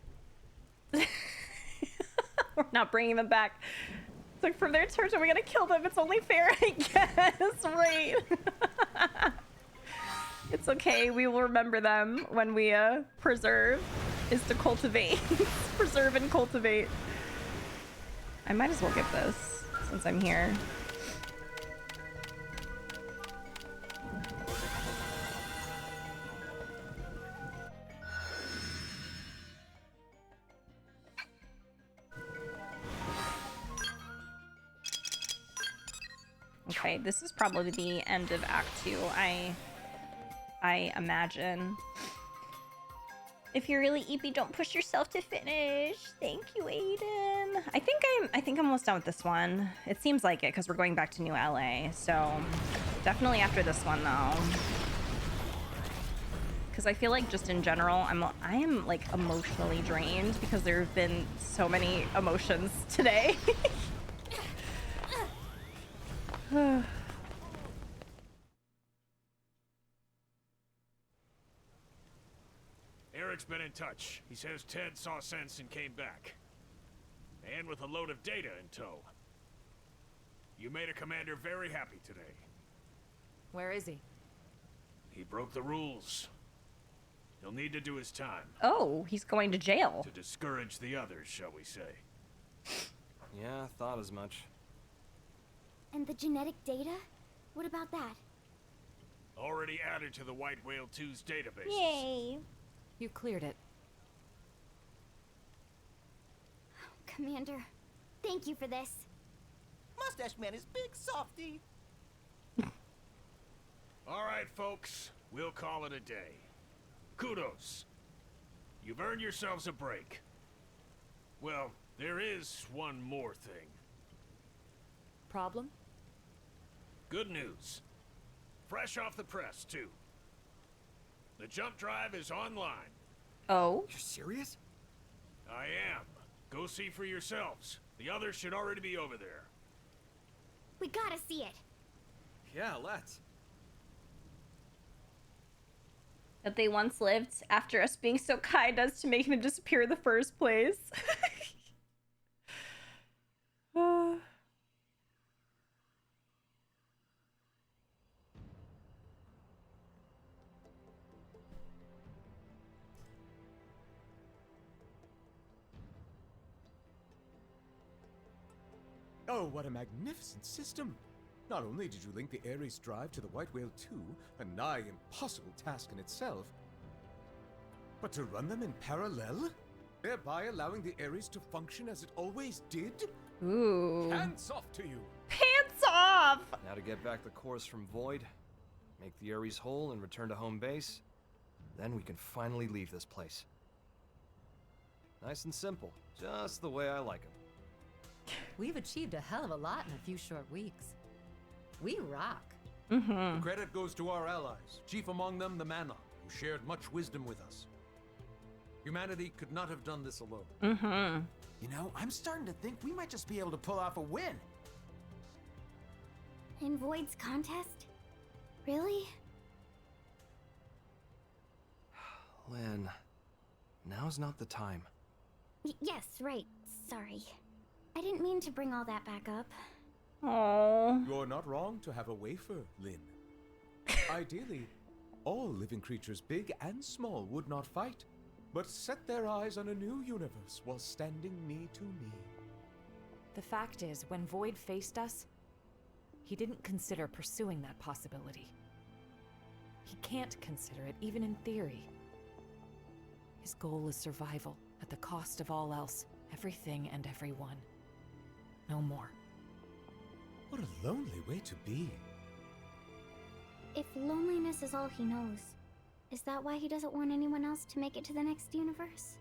We're not bringing them back. It's like from their territory, we gotta kill them. It's only fair, I guess. Right. It's okay. We will remember them when we preserve is to cultivate. Preserve and cultivate. I might as well get this since I'm here. Okay, this is probably the end of Act 2, I imagine. If you're really eepy, don't push yourself to finish. Thank you, Aiden. I think I'm almost done with this one. It seems like it because we're going back to New LA. So definitely after this one though. Because I feel like just in general, I am like emotionally drained because there have been so many emotions today. Eric's been in touch. He says Ted saw sense and came back. And with a load of data in tow. You made a commander very happy today. Where is he? He broke the rules. He'll need to do his time. Oh, he's going to jail. To discourage the others, shall we say. Yeah, thought as much. And the genetic data? What about that? Already added to the White Whale 2's database. Yay! You cleared it. Commander, thank you for this. Mustache Man is big softy. All right, folks. We'll call it a day. Kudos. You've earned yourselves a break. Well, there is one more thing. Problem? Good news. Fresh off the press, too. The jump drive is online. Oh? You're serious? I am. Go see for yourselves. The others should already be over there. We gotta see it. Yeah, let's. That they once lived after us being so kind as to make him disappear in the first place. Oh, what a magnificent system! Not only did you link the Ares drive to the White Whale 2, a nigh impossible task in itself, but to run them in parallel, thereby allowing the Ares to function as it always did? Ooh. Hands off to you! Pants off! Now to get back the cores from Void, make the Ares whole and return to home base, then we can finally leave this place. Nice and simple, just the way I like it. We've achieved a hell of a lot in a few short weeks. We rock. The credit goes to our allies, chief among them the Manon, who shared much wisdom with us. Humanity could not have done this alone. You know, I'm starting to think we might just be able to pull off a win. In Void's contest? Really? Lynn, now's not the time. Yes, right. Sorry. I didn't mean to bring all that back up. Aww. You're not wrong to have a wafer, Lynn. Ideally, all living creatures, big and small, would not fight, but set their eyes on a new universe while standing knee to knee. The fact is, when Void faced us, he didn't consider pursuing that possibility. He can't consider it, even in theory. His goal is survival, at the cost of all else, everything and everyone. No more. What a lonely way to be. If loneliness is all he knows, is that why he doesn't want anyone else to make it to the next universe?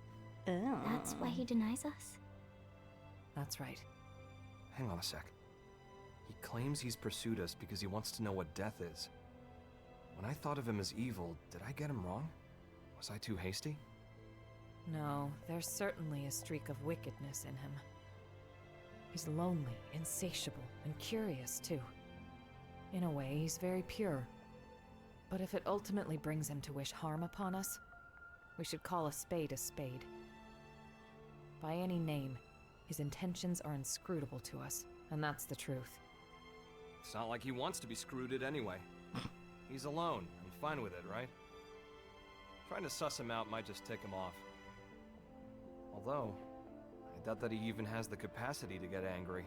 Oh. That's why he denies us? That's right. Hang on a sec. He claims he's pursued us because he wants to know what death is. When I thought of him as evil, did I get him wrong? Was I too hasty? No, there's certainly a streak of wickedness in him. He's lonely, insatiable, and curious, too. In a way, he's very pure. But if it ultimately brings him to wish harm upon us, we should call a spade a spade. By any name, his intentions are inscrutable to us, and that's the truth. It's not like he wants to be screwed anyway. He's alone. I'm fine with it, right? Trying to suss him out might just tick him off. Although, I doubt that he even has the capacity to get angry.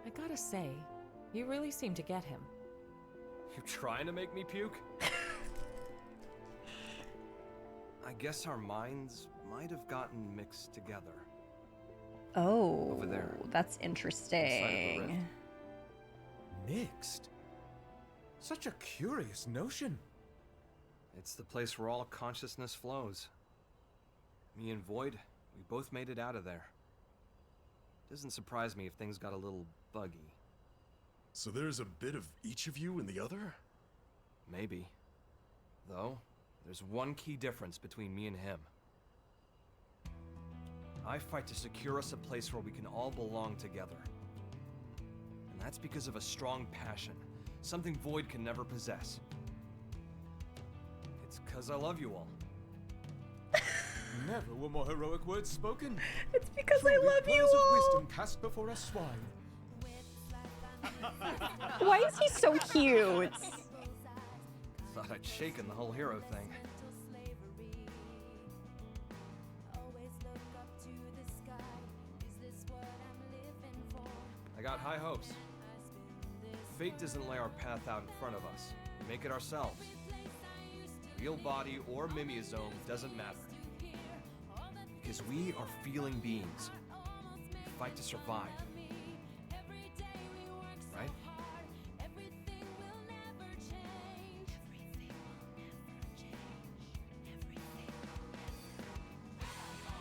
I gotta say, you really seem to get him. You trying to make me puke? I guess our minds might have gotten mixed together. Oh, over there. That's Inside of the interesting. rift. Mixed? Such a curious notion. It's the place where all consciousness flows. Me and Void, we both made it out of there. Doesn't surprise me if things got a little buggy. So there's a bit of each of you in the other? Maybe. Though, there's one key difference between me and him. I fight to secure us a place where we can all belong together. And that's because of a strong passion, something Void can never possess. It's 'cause I love you all. Never were more heroic words spoken. It's because I love you Pearls all. of wisdom cast before a swine. Why is he so cute? Thought I'd shaken the whole hero thing. I got high hopes. Fate doesn't lay our path out in front of us. We make it ourselves. Real body or mimeosome doesn't matter. Because we are feeling beings. We fight to survive. Right?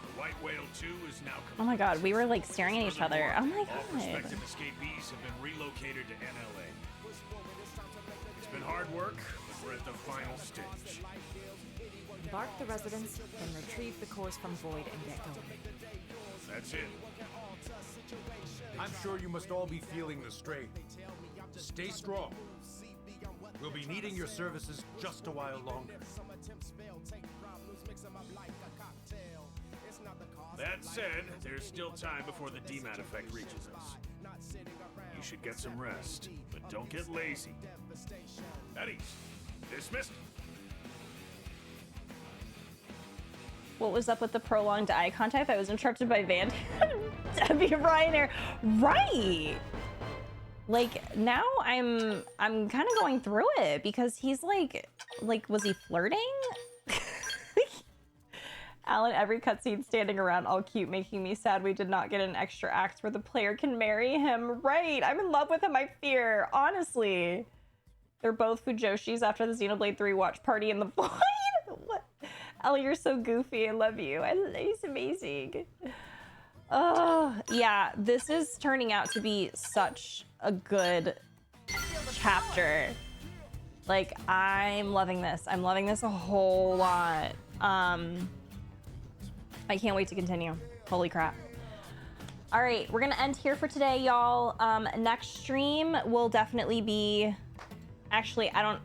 The White Whale 2 is now complete. Oh my god, we were like staring at each other. Oh my All god. prospective escapees have been relocated to NLA. It's been hard work, but we're at the final stage. Embark the residents, then retrieve the cores from Void and get going. That's it. I'm sure you must all be feeling the strain. Stay strong. We'll be needing your services just a while longer. That said, there's still time before the DMAT effect reaches us. You should get some rest, but don't get lazy. At ease. Dismissed. What was up with the prolonged eye contact? I was interrupted by Van. Debbie Ryanair. Right. Like now I'm kind of going through it because he's like was he flirting? Alan, every cutscene standing around all cute, making me sad we did not get an extra act where the player can marry him. Right. I'm in love with him, I fear. Honestly. They're both Fujoshis after the Xenoblade 3 watch party in the void. What? Ellie, you're so goofy. I love you. He's amazing. Oh, yeah. This is turning out to be such a good chapter. Like, I'm loving this. I'm loving this a whole lot. I can't wait to continue. Holy crap. All right, we're gonna end here for today, y'all. Next stream will definitely be... Actually, I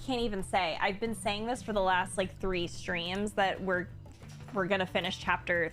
can't even say. I've been saying this for the last like 3 streams that we're gonna finish chapter